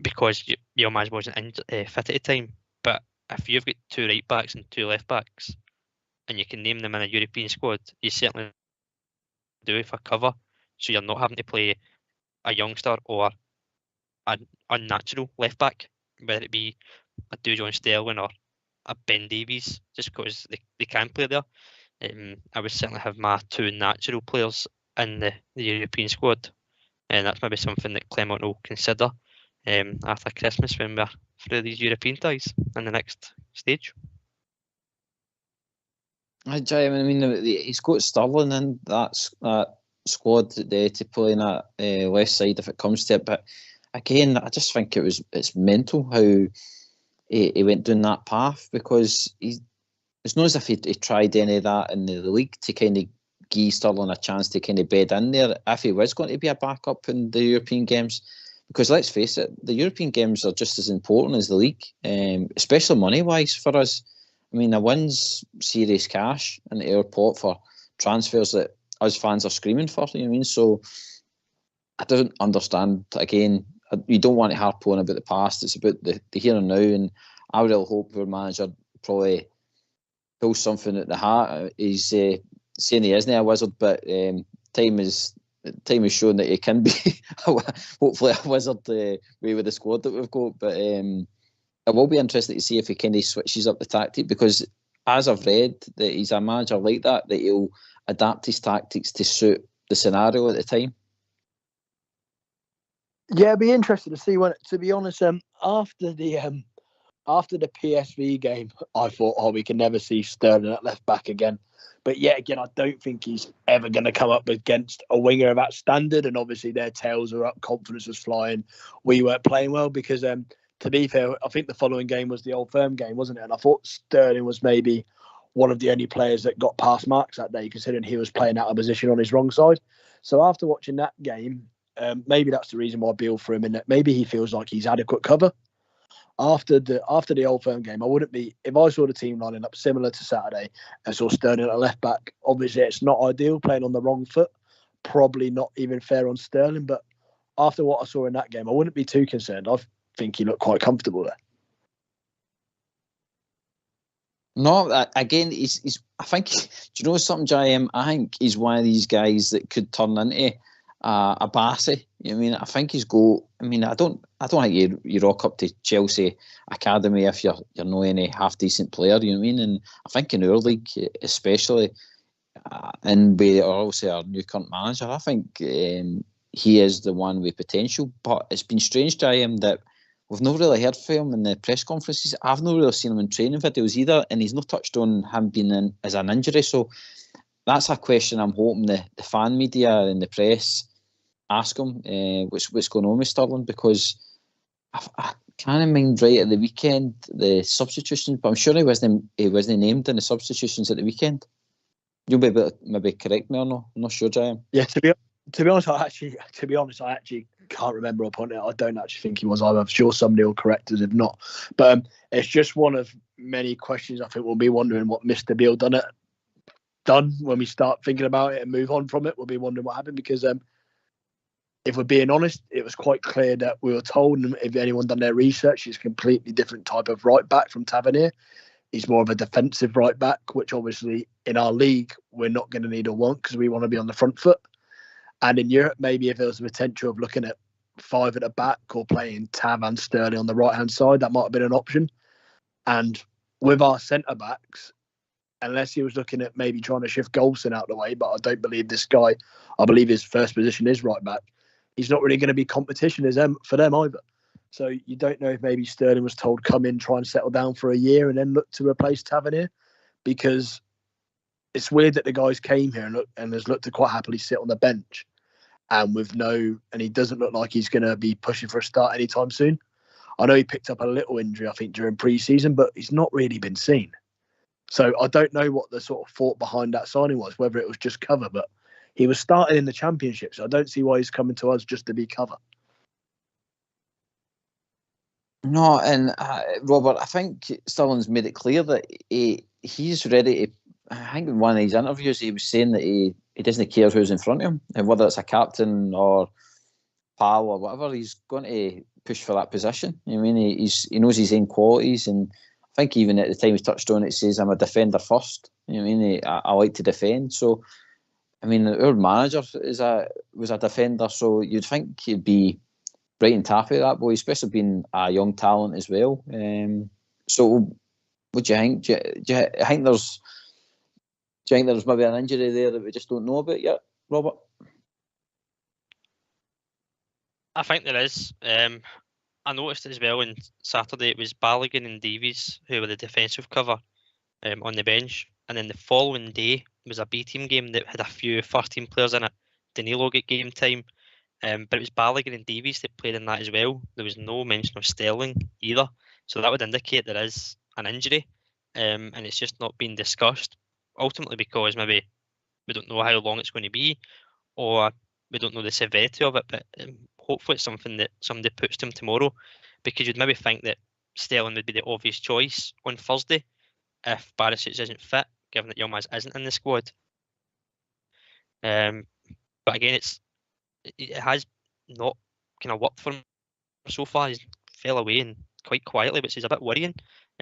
Speaker 3: because your man wasn't fit at the time, but if you've got 2 right backs and 2 left backs, and you can name them in a European squad, you certainly do for cover, so you're not having to play a youngster or an unnatural left back, whether it be a Dujon Sterling or a Ben Davies, just because they can play there. I would certainly have my 2 natural players in the European squad, and that's maybe something that Clement will consider after Christmas when we're through these European ties in the next stage.
Speaker 1: I mean, he's got Sterling in that squad to play in that left side if it comes to it. But again, I just think it's mental how he went down that path, because it's not as if he tried any of that in the league to kind of give Sterling a chance to kind of bed in there if he was going to be a backup in the European games. Because let's face it, the European games are just as important as the league, especially money-wise for us. I mean, a win's serious cash in the airport for transfers that us fans are screaming for, you know what I mean? So I don't understand. Again, you don't want to harp on about the past. It's about the here and now, and I really hope our manager probably pulls something at the hat. He's saying he isn't a wizard, but time is showing that he can be hopefully a wizard with the squad that we've got. But I will be interested to see if he kind of switches up the tactic, because as I've read that he's a manager like that he'll adapt his tactics to suit the scenario at the time.
Speaker 2: Yeah, it'd be interesting to see when. To be honest, after the PSV game, I thought, we can never see Sterling at left back again. But yet again, I don't think he's ever going to come up against a winger of that standard. And obviously, their tails were up, confidence was flying. We weren't playing well because, to be fair, I think the following game was the Old Firm game, wasn't it? And I thought Sterling was maybe one of the only players that got past marks that day, considering he was playing out of position on his wrong side. So after watching that game, maybe that's the reason why Beale threw him in. That maybe he feels like he's adequate cover. After the Old Firm game, I wouldn't be, if I saw the team lining up similar to Saturday and saw Sterling at left back. Obviously, it's not ideal playing on the wrong foot. Probably not even fair on Sterling. But after what I saw in that game, I wouldn't be too concerned. I think he looked quite comfortable there.
Speaker 1: No, again, he's. I think. Do you know something, JM? I think he's one of these guys that could turn into a Bassey. You know what I mean? I think he's got. I mean, I don't think you rock up to Chelsea academy if you're not any half decent player. You know what I mean? And I think in our league, especially, and we are obviously our new current manager, I think he is the one with potential. But it's been strange, JM, that we've not really heard from him in the press conferences. I've not really seen him in training videos either, and he's not touched on him being in as an injury. So that's a question I'm hoping the fan media and the press ask him what's going on with Sterling, because I can't mind right at the weekend the substitutions, but I'm sure he wasn't named in the substitutions at the weekend. You'll be able to maybe correct me or not. I'm not sure, Jim.
Speaker 2: Yeah, to be honest, I actually can't remember upon it. I don't actually think he was either. I'm sure somebody will correct us if not. But it's just one of many questions I think we'll be wondering what Mr. Beale done when we start thinking about it and move on from it. We'll be wondering what happened, because if we're being honest, it was quite clear that we were told, and if anyone done their research, he's a completely different type of right back from Tavernier. He's more of a defensive right back, which obviously in our league we're not going to need or want, because we want to be on the front foot. And in Europe, maybe if there was the potential of looking at 5 at the back or playing Tav and Sterling on the right-hand side, that might have been an option. And with our centre-backs, unless he was looking at maybe trying to shift Golson out of the way, but I don't believe this guy, I believe his first position is right-back, he's not really going to be competition for them either. So you don't know if maybe Sterling was told, come in, try and settle down for a year and then look to replace Tavernier, because it's weird that the guys came here and has looked to quite happily sit on the bench, and he doesn't look like he's going to be pushing for a start anytime soon. I know he picked up a little injury, I think, during pre-season, but he's not really been seen. So I don't know what the sort of thought behind that signing was, whether it was just cover, but he was starting in the Championship, so I don't see why he's coming to us just to be cover.
Speaker 1: No, and Robert, I think Sterling's made it clear that he's ready to. I think in one of his interviews he was saying that he he doesn't care who's in front of him, and whether it's a captain or pal or whatever, he's going to push for that position. I mean, he knows his own qualities, and I think even at the time he touched on it, says I'm a defender first. I mean, I like to defend. So, I mean, our manager was a defender, so you'd think he'd be bright and tappy, that boy, especially being a young talent as well. So, what do you think? Do you think there's maybe an injury there that we just don't know about yet, Robert?
Speaker 3: I think there is. I noticed as well on Saturday it was Balogun and Davies who were the defensive cover on the bench, and then the following day was a B team game that had a few first team players in it. Danilo got game time, but it was Balogun and Davies that played in that as well. There was no mention of Sterling either, so that would indicate there is an injury, and it's just not being discussed. Ultimately, because maybe we don't know how long it's going to be, or we don't know the severity of it, but hopefully it's something that somebody puts to him tomorrow, because you'd maybe think that Sterling would be the obvious choice on Thursday if Barisic isn't fit, given that Yilmaz isn't in the squad. But again, it has not kind of worked for him so far. He's fell away and quite quietly, which is a bit worrying.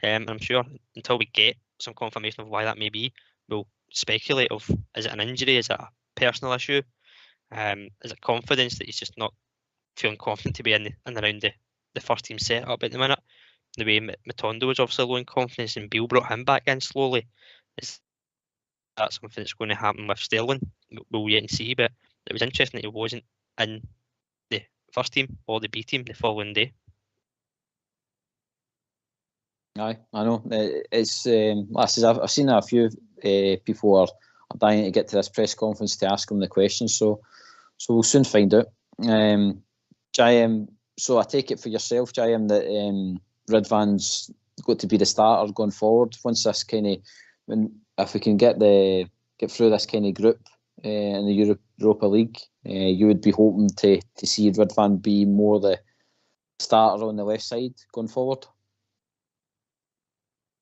Speaker 3: I'm sure until we get some confirmation of why that may be, we'll speculate of, is it an injury, is it a personal issue, is it confidence that he's just not feeling confident to be in and around the first team setup at the minute. The way Matondo was obviously low in confidence and Beale brought him back in slowly. Is that something that's going to happen with Sterling? We'll wait and see, but it was interesting that he wasn't in the first team or the B team the following day.
Speaker 1: Aye, I know. It's I've seen a few people are dying to get to this press conference to ask him the questions, so we'll soon find out. JM, so I take it for yourself, JM, that Ridvan's got to be the starter going forward once this kind of, if we can get through this kind of group in the Europa League, you would be hoping to see Ridvan be more the starter on the left side going forward.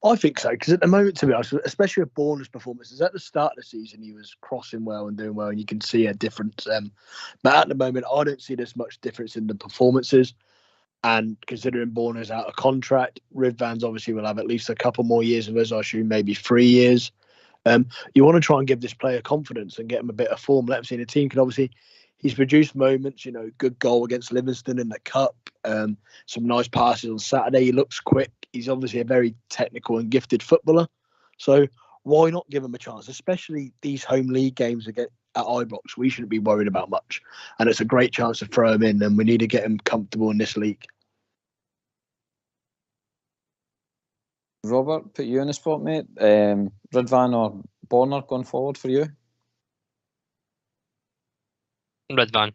Speaker 2: I think so, because at the moment, to be honest, especially with Borna's performances, at the start of the season, he was crossing well and doing well, and you can see a difference. But at the moment, I don't see there's much difference in the performances. And considering Borna's out of contract, Ridvan's obviously will have at least a couple more years of us, I assume, maybe 3 years. You want to try and give this player confidence and get him a bit of form. Let him see the team can obviously. He's produced moments, good goal against Livingston in the Cup, some nice passes on Saturday. He looks quick. He's obviously a very technical and gifted footballer. So why not give him a chance, especially these home league games at Ibrox? We shouldn't be worried about much. And it's a great chance to throw him in, and we need to get him comfortable in this league.
Speaker 1: Robert, put you on the spot, mate. Ridvan or Borna going forward for you?
Speaker 3: Ridvan.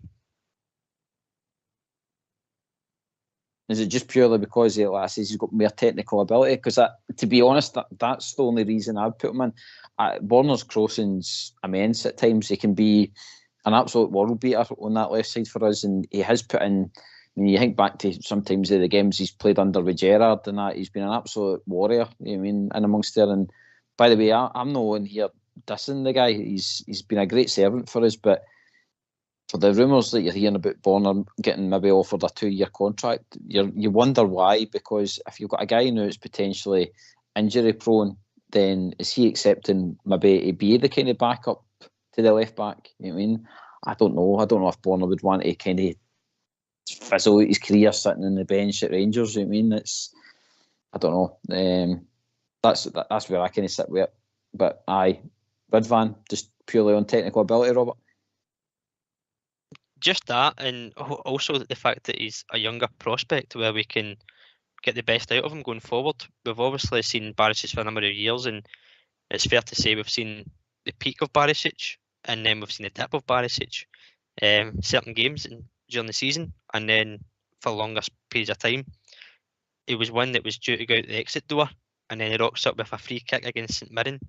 Speaker 1: Is it just purely because he's got more technical ability? Because to be honest, that's the only reason I'd put him in. Borna's crossing's immense at times. He can be an absolute world beater on that left side for us, and he has put in. I mean, you think back to sometimes the games he's played under with Gerrard and that, he's been an absolute warrior. I mean, in amongst there. And by the way, I'm not in here dissing the guy. He's been a great servant for us, but for the rumours that you're hearing about Borna getting maybe offered a 2-year contract, you wonder why. Because if you've got a guy now who's potentially injury prone, then is he accepting maybe to be the kind of backup to the left back? You know what I mean? I don't know. I don't know if Borna would want to kind of fizzle out his career sitting on the bench at Rangers. You know what I mean? I don't know. That's where I kind of sit with it. But aye, Ridvan, just purely on technical ability, Robert.
Speaker 3: Just that, and also the fact that he's a younger prospect where we can get the best out of him going forward. We've obviously seen Barisic for a number of years, and it's fair to say we've seen the peak of Barisic, and then we've seen the dip of Barisic, certain games during the season, and then for longer periods of time. It was one that was due to go out the exit door, and then he rocks up with a free kick against St Mirren,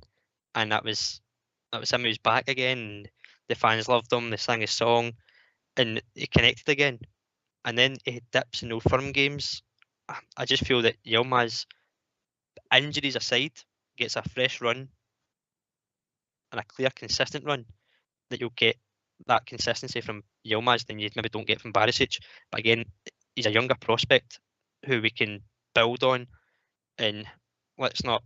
Speaker 3: and that was him who was back again. And the fans loved him, they sang his song, and he connected again. And then he dips in Old Firm games. I just feel that Yilmaz, injuries aside, gets a fresh run and a clear, consistent run. that you'll get that consistency from Yilmaz than you maybe don't get from Barisic. But again, he's a younger prospect who we can build on, and let's not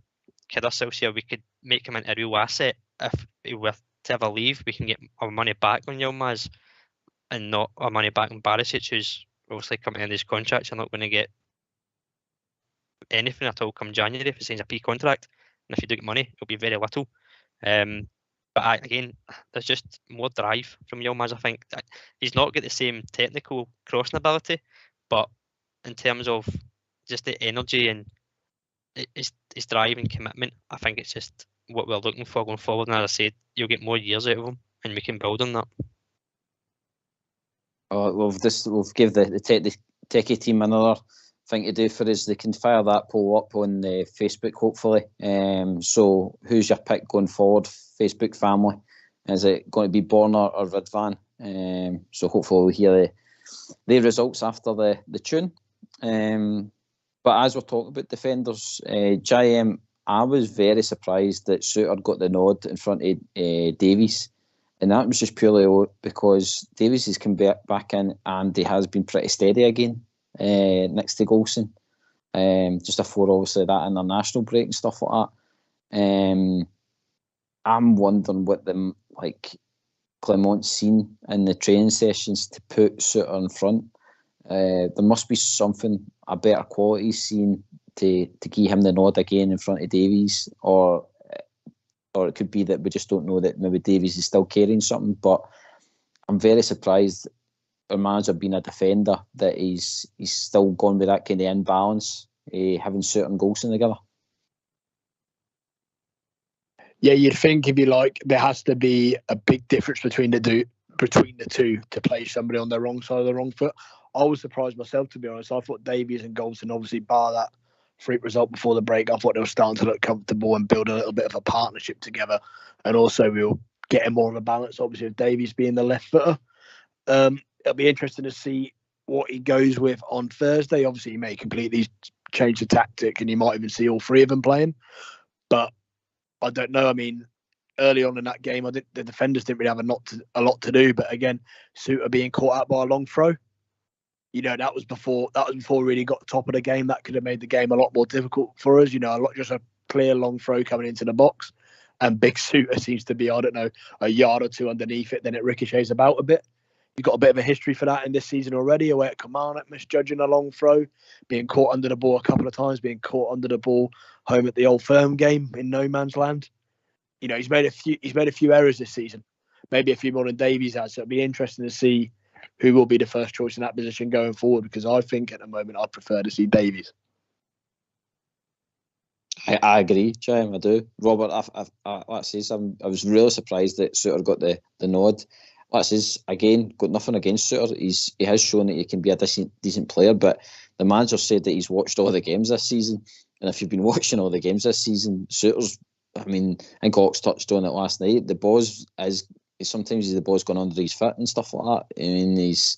Speaker 3: kid ourselves here. We could make him into a real asset if he were to ever leave. We can get our money back on Yilmaz and not our money back on Barisic, who's obviously coming in his contract. You're not going to get anything at all come January if he signs a P contract, and if you do get money, it'll be very little. But again, there's just more drive from Yilmaz. I think he's not got the same technical crossing ability, but in terms of just the energy and his drive and commitment, I think it's just what we're looking for going forward. And as I said, you'll get more years out of him, and we can build on that.
Speaker 1: We'll give the techie team another thing to do for us. They can fire that poll up on the Facebook, hopefully. So who's your pick going forward, Facebook family? Is it going to be Borna or Ridvan? So hopefully we'll hear the results after the tune. But as we're talking about defenders, JM, I was very surprised that Suter got the nod in front of Davies. And that was just purely because Davies has come back in and he has been pretty steady again next to Golson. Just before, obviously, that international break and stuff like that. I'm wondering what Clement's seen in the training sessions to put Suter in front. There must be something, a better quality seen to give him the nod again in front of Davies, or it could be that we just don't know that maybe Davies is still carrying something. But I'm very surprised, our manager being a defender, that he's still gone with that kind of imbalance, having certain goals together.
Speaker 2: Yeah, you'd think if you like, there has to be a big difference between the two to play somebody on the wrong side of the wrong foot. I was surprised myself, to be honest. I thought Davies and Golson, obviously, bar that freak result before the break, I thought they were starting to look comfortable and build a little bit of a partnership together. And also, we were getting more of a balance, obviously, with Davies being the left footer. It'll be interesting to see what he goes with on Thursday. Obviously, he may completely change the tactic and you might even see all three of them playing. But I don't know. I mean, early on in that game, the defenders didn't really have a lot to do. But again, Suter being caught out by a long throw, that was before we really got top of the game. That could have made the game a lot more difficult for us. Just a clear long throw coming into the box, and Big Suter seems to be, I don't know, a yard or two underneath it. Then it ricochets about a bit. You've got a bit of a history for that in this season already. Away at Kilmarnock, misjudging a long throw, being caught under the ball a couple of times, being caught under the ball home at the Old Firm game in no man's land. He's made a few errors this season, maybe a few more than Davies has. So it'll be interesting to see who will be the first choice in that position going forward, because I think at the moment I'd prefer to see Davies.
Speaker 1: I agree, Jim, I do. Robert, I was really surprised that Suter got the nod. Again, got nothing against Suter. He has shown that he can be a decent player, but the manager said that he's watched all the games this season. And if you've been watching all the games this season, Suter's, I think Ox touched on it last night, the ball's sometimes the ball's gone under his foot and stuff like that.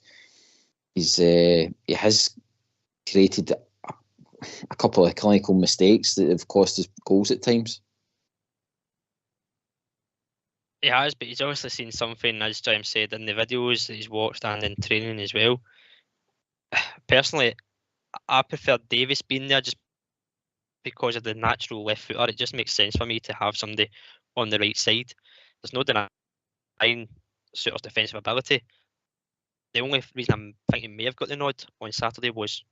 Speaker 1: He has created a couple of clinical mistakes that have cost us goals at times.
Speaker 3: He has, but he's obviously seen something, as James said, in the videos that he's watched and in training as well. Personally, I prefer Davies being there just because of the natural left footer. It just makes sense for me to have somebody on the right side. There's no denying Suter's defensive ability. The only reason I'm thinking he may have got the nod on Saturday was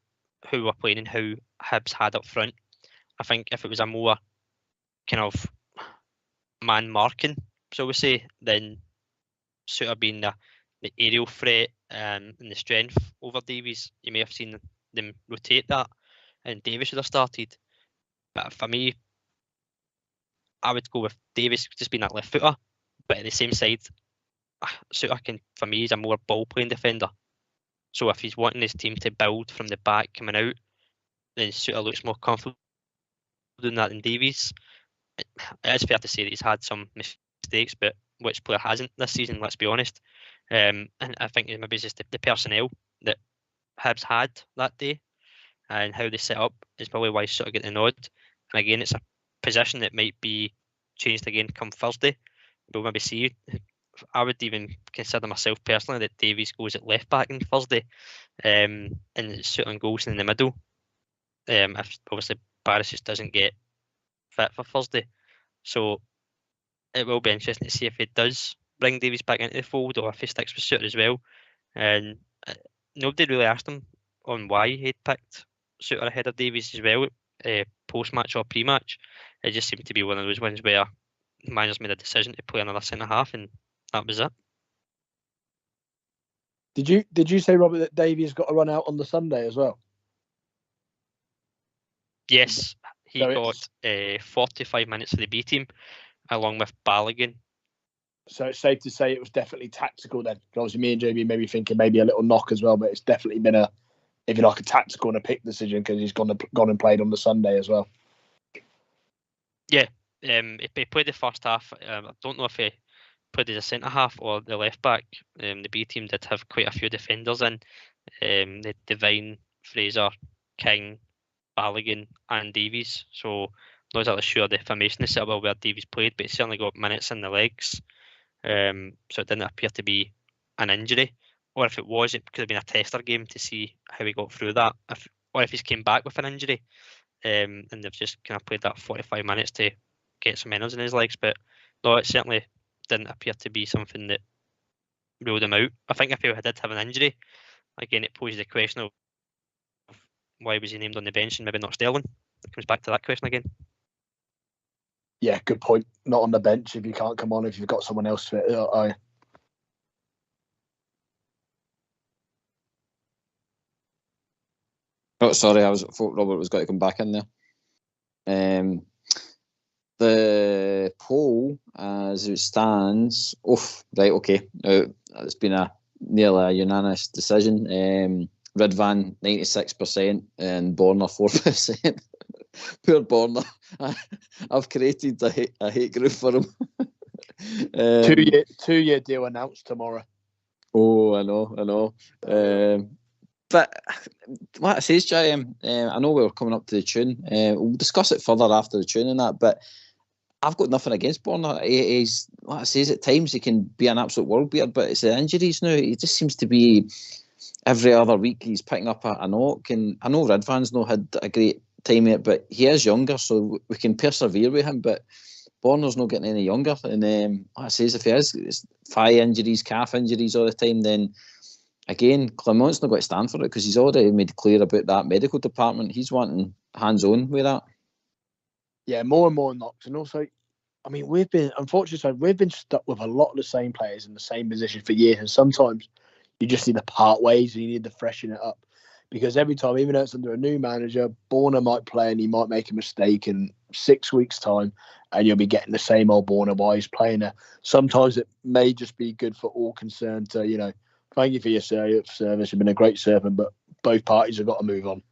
Speaker 3: who we're playing and how Hibs had up front. I think if it was a more kind of man marking, so we say, then Suter being the aerial threat and the strength over Davies, you may have seen them rotate that, and Davies should have started. But for me, I would go with Davies just being that left footer, but at the same side, Suter for me, is a more ball playing defender. So if he's wanting his team to build from the back coming out, then Suter looks more comfortable doing that than Davies. It is fair to say that he's had some mistakes, but which player hasn't this season, let's be honest. And I think maybe it's just the personnel that Hibs had that day and how they set up is probably why Suter get the nod. And again, it's a position that might be changed again come Thursday. We'll maybe see I would even consider myself personally that Davies goes at left back on Thursday, and it's Suitland Golson in the middle. If obviously Barris just doesn't get fit for Thursday, so it will be interesting to see if he does bring Davies back into the fold or if he sticks with Suter as well. And nobody really asked him on why he'd picked Suter ahead of Davies as well, post-match or pre-match. It just seemed to be one of those ones where the manager's made a decision to play another centre-half, and that was it.
Speaker 2: Did you say, Robert, that Davies got a run out on the Sunday as well?
Speaker 3: Yes, he got 45 minutes for the B team, along with Balogun.
Speaker 2: So it's safe to say it was definitely tactical then. Obviously, me and Jamie may be thinking maybe a little knock as well, but it's definitely been a tactical and a pick decision because he's gone and played on the Sunday as well.
Speaker 3: Yeah, he played the first half. I don't know if he played as a centre half or the left back. The B team did have quite a few defenders in. The Devine, Fraser, King, Balogun and Davies. So not exactly sure the formation is set up where Davies played, but he certainly got minutes in the legs. So it didn't appear to be an injury, or if it was, it could have been a tester game to see how he got through that, or if he's came back with an injury, and they've just kind of played that 45 minutes to get some inners in his legs. But no, it certainly didn't appear to be something that ruled him out. I think if he did have an injury, again, it poses the question of why was he named on the bench and maybe not Sterling. It comes back to that question again.
Speaker 2: Yeah, good point. Not on the bench if you can't come on if you've got someone else fit.
Speaker 1: Oh, sorry, I thought Robert was going to come back in there. The poll as it stands, right, okay. It's been nearly a unanimous decision. Ridvan 96% and Borna 4%. Poor Borna. I've created a hate group for him.
Speaker 2: 2-year deal announced tomorrow.
Speaker 1: Oh, I know. But like I says, JM, I know we're coming up to the tune. We'll discuss it further after the tune and that, but I've got nothing against Borna. He's, like I says, at times he can be an absolute world beater, but it's the injuries now. He just seems to be every other week he's picking up a knock. And I know Ridvan's not had a great time yet, but he is younger, so we can persevere with him. But Borna's not getting any younger. And like I says, if he is, it's thigh injuries, calf injuries all the time, then again, Clement's not got to stand for it because he's already made clear about that medical department. He's wanting hands-on with that.
Speaker 2: Yeah, more and more knocks. And also, I mean, we've been stuck with a lot of the same players in the same position for years. And sometimes you just need to part ways and you need to freshen it up. Because every time, even though it's under a new manager, Borna might play and he might make a mistake in 6 weeks' time and you'll be getting the same old Borna while he's playing there. Sometimes it may just be good for all concerned to, thank you for your service. You've been a great servant, but both parties have got to move on.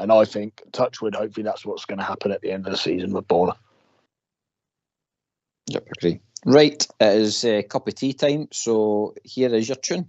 Speaker 2: And I think, touchwood, hopefully that's what's going to happen at the end of the season with Borna.
Speaker 1: Yep, agree. Right, it is cup of tea time, so here is your tune.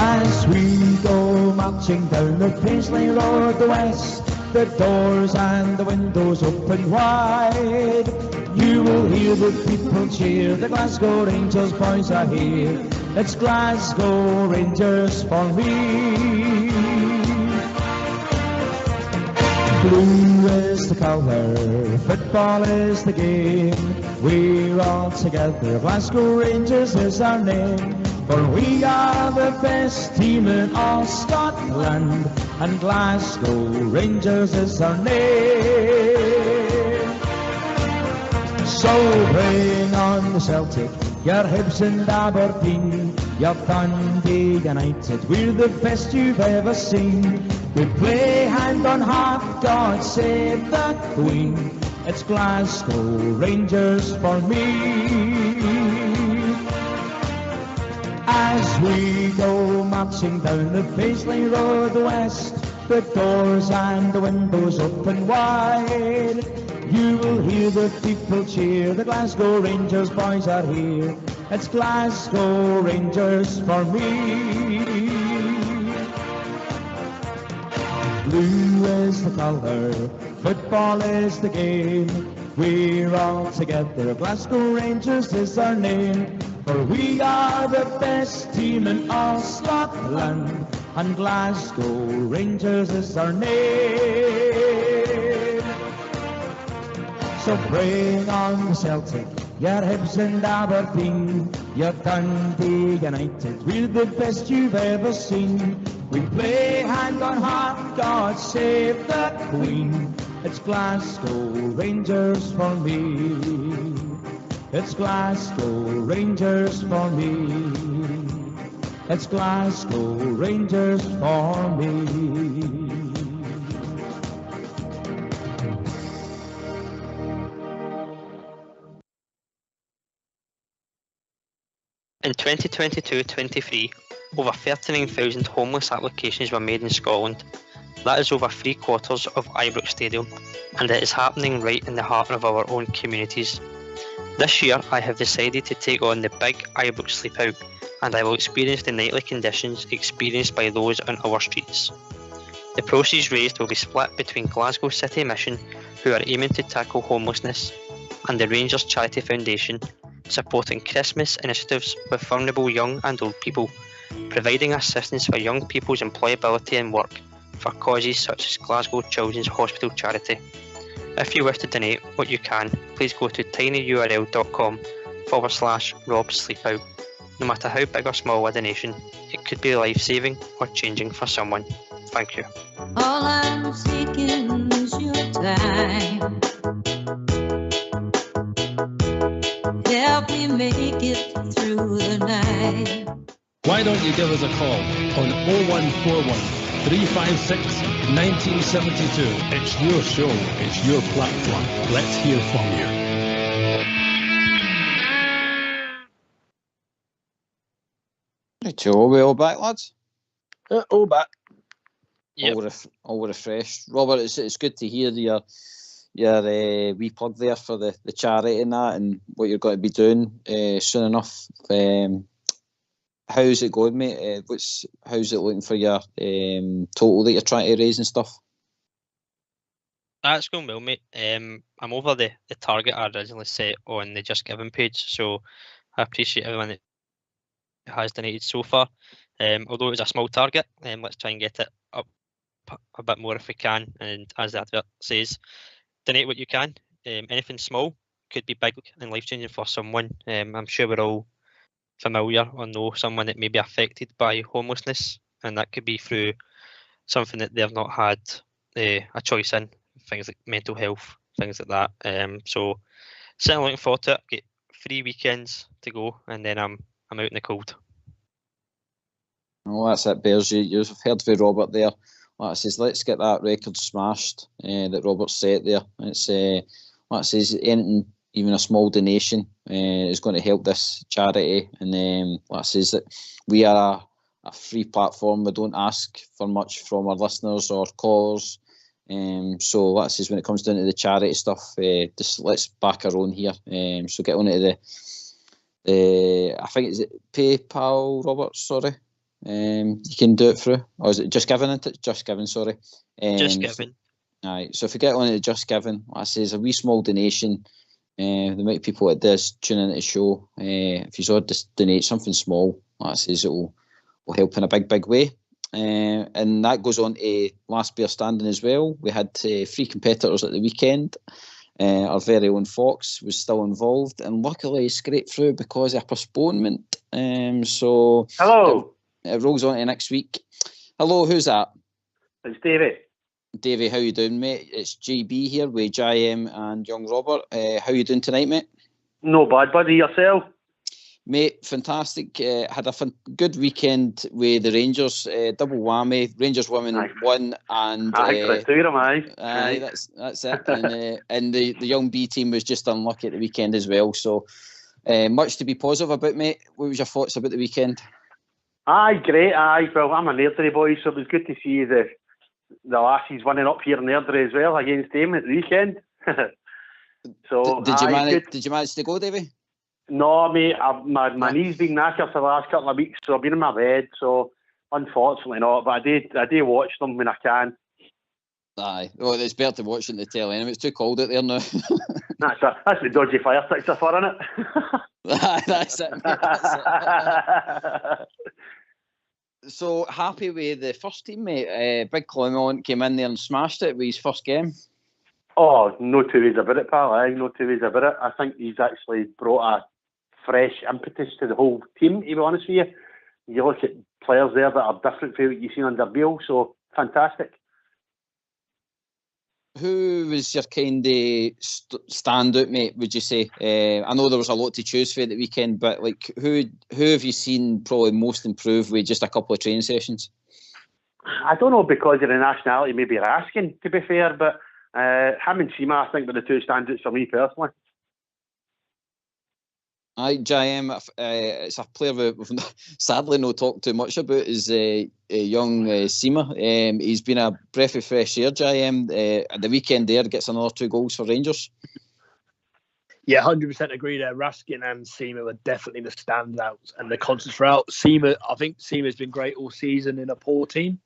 Speaker 5: As we go marching down the Paisley Road, the west, the doors and the windows open wide. You will hear the people cheer, the Glasgow Rangers boys are here. It's Glasgow Rangers for me. Blue is the colour, football is the game. We're all together, Glasgow Rangers is our name. For we are the best team in all Scotland, and Glasgow Rangers is our name. So bring on the Celtic, your Hibs and Aberdeen, your Dundee United, we're the best you've ever seen. We play hand on heart, God save the Queen. It's Glasgow Rangers for me. As we go marching down the Paisley Road west, the doors and the windows open wide. You will hear the people cheer, the Glasgow Rangers boys are here. It's Glasgow Rangers for me. Blue is the colour, football is the game. We're all together, Glasgow Rangers is our name. For we are the best team in all Scotland, and Glasgow Rangers is our name. So bring on the Celtic, your Hibs and Aberdeen, your Dundee United, we're the best you've ever seen. We play hand on heart, God save the Queen. It's Glasgow Rangers for me. It's Glasgow Rangers for me. It's Glasgow Rangers for me.
Speaker 3: In 2022-23, over 39,000 homeless applications were made in Scotland. That is over 3/4 of Ibrox Stadium, and it is happening right in the heart of our own communities. This year I have decided to take on the big Ibrox Sleep Out, and I will experience the nightly conditions experienced by those on our streets. The proceeds raised will be split between Glasgow City Mission, who are aiming to tackle homelessness, and the Rangers Charity Foundation, supporting Christmas initiatives with vulnerable young and old people, providing assistance for young people's employability and work for causes such as Glasgow Children's Hospital Charity. If you wish to donate what you can, please go to tinyurl.com/Rob Sleepout. No matter how big or small a donation, it could be life-saving or changing for someone. Thank you.
Speaker 6: All I'm seeking is your time. Help me make it through the night.
Speaker 4: Why don't you give us a call on 0141 356 1972. It's your show, it's your platform. Let's hear from you.
Speaker 1: Right, so we all back, lads?
Speaker 2: All back.
Speaker 3: Yep.
Speaker 1: All refreshed. Robert, it's good to hear your wee plug there for the charity and that, and what you're going to be doing soon enough. How's it going, mate? How's it looking for your total that you're trying to raise and stuff?
Speaker 3: That's going well, mate. I'm over the target I originally set on the Just Giving page, so I appreciate everyone that has donated so far. Although it was a small target, let's try and get it up a bit more if we can. And as the advert says, donate what you can. Anything small could be big and life-changing for someone. I'm sure we're all familiar or know someone that may be affected by homelessness, and that could be through something that they've not had a choice in, things like mental health, things like that. So certainly looking forward to it. Get 3 weekends to go, and then I'm out in the cold.
Speaker 1: Oh, that's it, Bears. You've heard from Robert there. Like I says, let's get that record smashed that Robert set there. It's like I says, anything, even a small donation is going to help this charity. And like I says, that we are a free platform. We don't ask for much from our listeners or callers. So like I says, when it comes down to the charity stuff, just let's back our own here. So get on to the I think it's PayPal, Robert. Sorry. You can do it through, or is it Just Giving? Just Giving, sorry.
Speaker 3: Just Giving.
Speaker 1: Right. So if you get on to Just Giving, like I say, a wee small donation. The amount of people that does tune into the show, if you sort of just donate something small, like I says, it will help in a big way. And that goes on to Last Bear Standing as well. We had 3 competitors at the weekend. Our very own Fox was still involved, and luckily he scraped through because of a postponement. So
Speaker 7: hello.
Speaker 1: It rolls on to next week. Hello, who's that?
Speaker 7: It's David.
Speaker 1: Davey, how you doing, mate? It's JB here with JM and young Robert. How you doing tonight, mate?
Speaker 7: No bad, buddy. Yourself?
Speaker 1: Mate, fantastic. Had a good weekend with the Rangers. Double whammy. Rangers women won, and that's it. And the young B team was just unlucky at the weekend as well. So much to be positive about, mate. What was your thoughts about the weekend?
Speaker 7: Aye, great. Aye, well, I'm an Airdrie boy, so it was good to see the lassies winning up here in Airdrie as well against them at the weekend. So
Speaker 1: did you manage to go, Davey?
Speaker 7: No, mate. My knee's been knackered for the last couple of weeks, so I've been in my bed. So unfortunately not. But I do watch them when I can.
Speaker 1: Aye. Well, it's better to watch it in the telly anyway. It's too cold out there now.
Speaker 7: That's the dodgy fire fixer for, isn't it?
Speaker 1: Aye, that's it, mate. That's it. So, happy with the first team, mate. Big Clement came in there and smashed it with his first game.
Speaker 7: Oh, no two ways about it, pal. Aye, no two ways about it. I think he's actually brought a fresh impetus to the whole team, to be honest with you. You look at players there that are different from what you've seen under Beale, so fantastic.
Speaker 1: Who was your kind of standout, mate, would you say? I know there was a lot to choose for at the weekend, but like, who have you seen probably most improve with just a couple of training sessions?
Speaker 7: I don't know, because of the nationality, maybe you're asking, to be fair, but him and Sima, I think, were the two standouts for me personally.
Speaker 1: Aye, JM, it's a player we've sadly not talked too much about, is young Sima. He's been a breath of fresh air, JM. At the weekend there, gets another 2 goals for Rangers.
Speaker 2: Yeah, 100% agree there. Raskin and Sima were definitely the standouts and the constants throughout. Sima, I think Sima's been great all season in a poor team.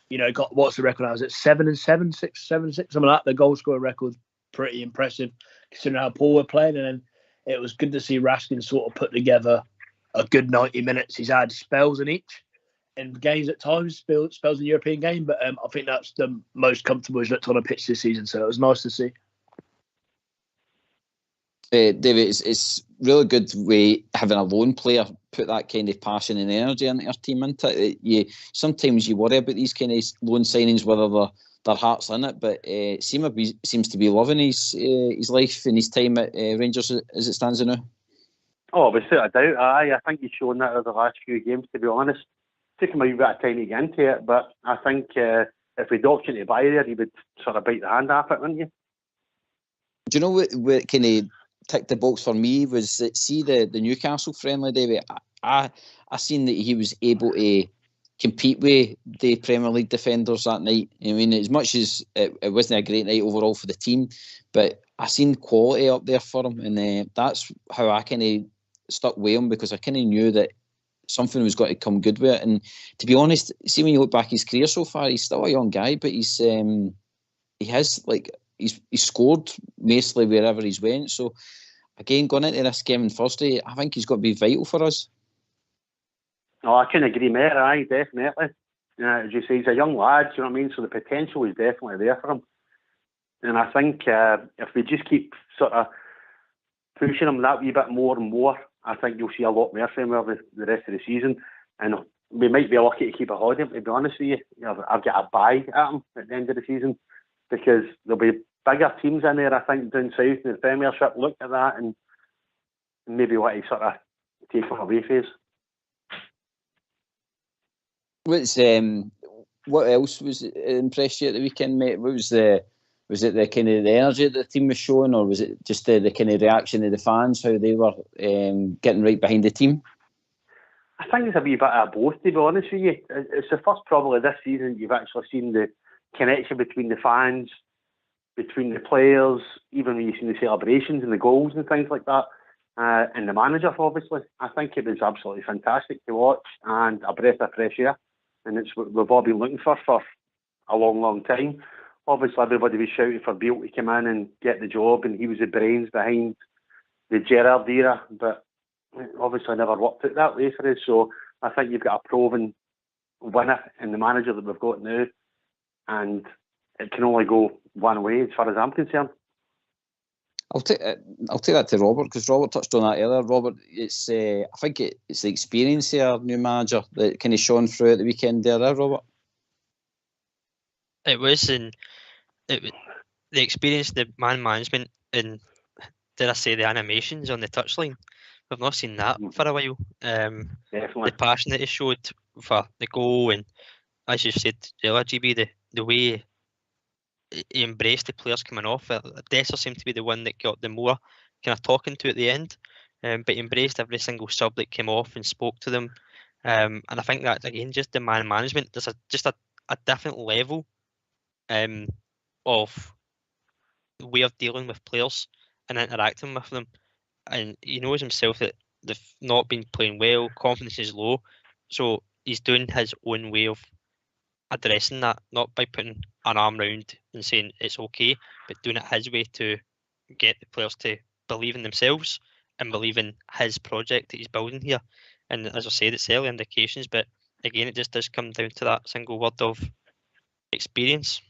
Speaker 2: You know, got what's the record now? Is it 7-7, 6-7, 6, something like that? The goal scorer record's pretty impressive considering how poor we're playing. And then it was good to see Raskin sort of put together a good 90 minutes. He's had spells in games at times, spells in European game, but I think that's the most comfortable he's looked on a pitch this season. So it was nice to see.
Speaker 1: David, it's really good with having a lone player put that kind of passion and energy into your team, isn't it? Sometimes you worry about these kind of loan signings, whether their heart's in it, but Sima seems to be loving his life and his time at Rangers as it stands now.
Speaker 7: Oh, without a doubt, I think he's shown that over the last few games, to be honest. Took him a wee bit of time to get into it, but I think if we'd option to buy there, he would sort of bite the hand off it, wouldn't you?
Speaker 1: Do you know what kind of ticked the box for me was that, see the Newcastle friendly, David, I seen that he was able to compete with the Premier League defenders that night. I mean, as much as it wasn't a great night overall for the team, but I seen quality up there for him, and that's how I kind of stuck with him, because I kind of knew that something was going to come good with it. And to be honest, see, when you look back his career so far, he's still a young guy, but he's scored mostly wherever he's went. So again, going into this game on Thursday, I think he's got to be vital for us.
Speaker 7: Oh, I couldn't agree more. Aye, definitely. As you say, he's a young lad, you know what I mean? So the potential is definitely there for him. And I think if we just keep sort of pushing him that wee bit more and more, I think you'll see a lot more from him over the rest of the season. And we might be lucky to keep a hold of him, to be honest with you. I've got a buy at him at the end of the season, because there'll be bigger teams in there, I think, down south in the Premiership, look at that and maybe want to sort of take him away from us.
Speaker 1: What else was impressed you at the weekend, mate? Was it the kind of the energy that the team was showing, or was it just the kind of reaction of the fans, how they were getting right behind the team?
Speaker 7: I think it's a wee bit of both, to be honest with you. It's the first probably this season you've actually seen the connection between the fans, between the players, even when you've seen the celebrations and the goals and things like that, and the manager, obviously. I think it was absolutely fantastic to watch and a breath of fresh air. And it's what we've all been looking for a long, long time. Obviously, everybody was shouting for Beale to come in and get the job, and he was the brains behind the Gerrard era, but obviously never worked out that way for us. So I think you've got a proven winner in the manager that we've got now, and it can only go one way as far as I'm concerned.
Speaker 1: I'll take that to Robert, because Robert touched on that earlier. Robert, it's I think it's the experience here, new manager, that kind of shone through at the weekend there, Robert.
Speaker 3: It was, and the experience, the man management, and did I say the animations on the touchline? We've not seen that for a while.
Speaker 7: Definitely.
Speaker 3: The passion that he showed for the goal, and as you said, GB, the way he embraced the players coming off. Dessers seemed to be the one that got the more kind of talking to at the end, but he embraced every single sub that came off and spoke to them. And I think that, again, just the man management, there's just a different level of way of dealing with players and interacting with them. And he knows himself that they've not been playing well, confidence is low, so he's doing his own way of addressing that, not by putting an arm round and saying it's okay, but doing it his way to get the players to believe in themselves and believe in his project that he's building here. And as I said, it's early indications, but again, it just does come down to that single word of experience.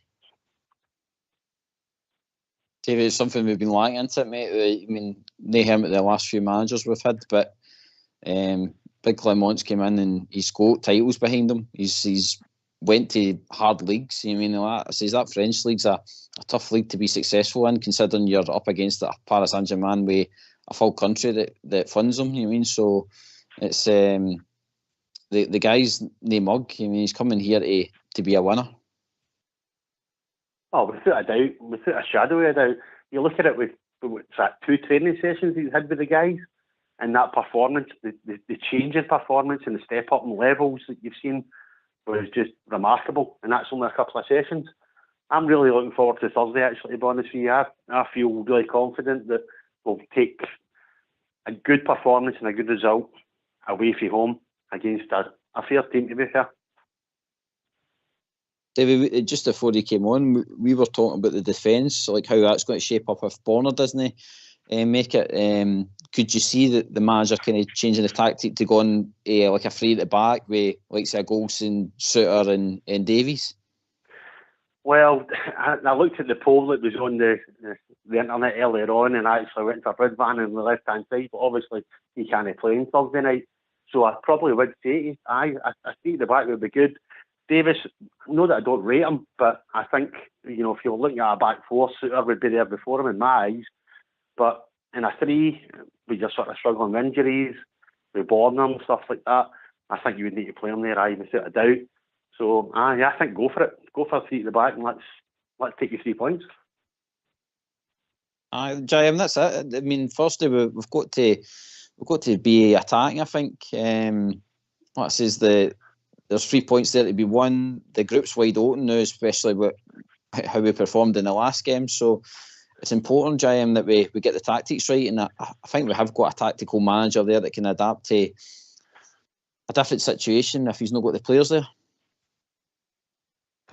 Speaker 1: David, it's something we've been lacking into it, mate. I mean, no him at the last few managers we've had, but Big Clement's came in and he's got titles behind him. He's went to hard leagues. I mean, I says that French league's a tough league to be successful in, considering you're up against a Paris Saint-Germain with a full country that funds them. You know what I mean? So it's the guy's nae mug. I mean, he's coming here to be a winner.
Speaker 7: Oh, without a doubt, without a shadow of a doubt. You look at it with what's that, 2 training sessions he's had with the guys, and that performance, the change in performance and the step up in levels that you've seen was just remarkable, and that's only a couple of sessions. I'm really looking forward to Thursday, actually, to be honest with you. I feel really confident that we'll take a good performance and a good result away from home against a fair team, to be fair.
Speaker 1: David, just before he came on, we were talking about the defence, like how that's going to shape up if Bonner doesn't make it. Could you see that the manager kind of changing the tactic to go on like a free at the back with, like, say, Golson, Suter and Davies?
Speaker 7: Well, I looked at the poll that was on the internet earlier on, and I actually went for Bridvan on the left-hand side, but obviously he can't play on Thursday night. So I probably would say I think the back would be good. Davis, know that I don't rate him, but I think, if you're looking at a back four, Suter would be there before him in my eyes. But in a 3, with your sort of struggling with injuries, with Borner and stuff like that, I think you would need to play him there, without a doubt. So, I think go for it. Go for a 3 at the back, and let's take you 3 points.
Speaker 1: Jim, that's it. I mean, firstly, we've got to be attacking. I think. What says there's 3 points there to be won. The group's wide open now, especially with how we performed in the last game. So it's important, Jim, that we get the tactics right, and I think we have got a tactical manager there that can adapt to a different situation if he's not got the players there.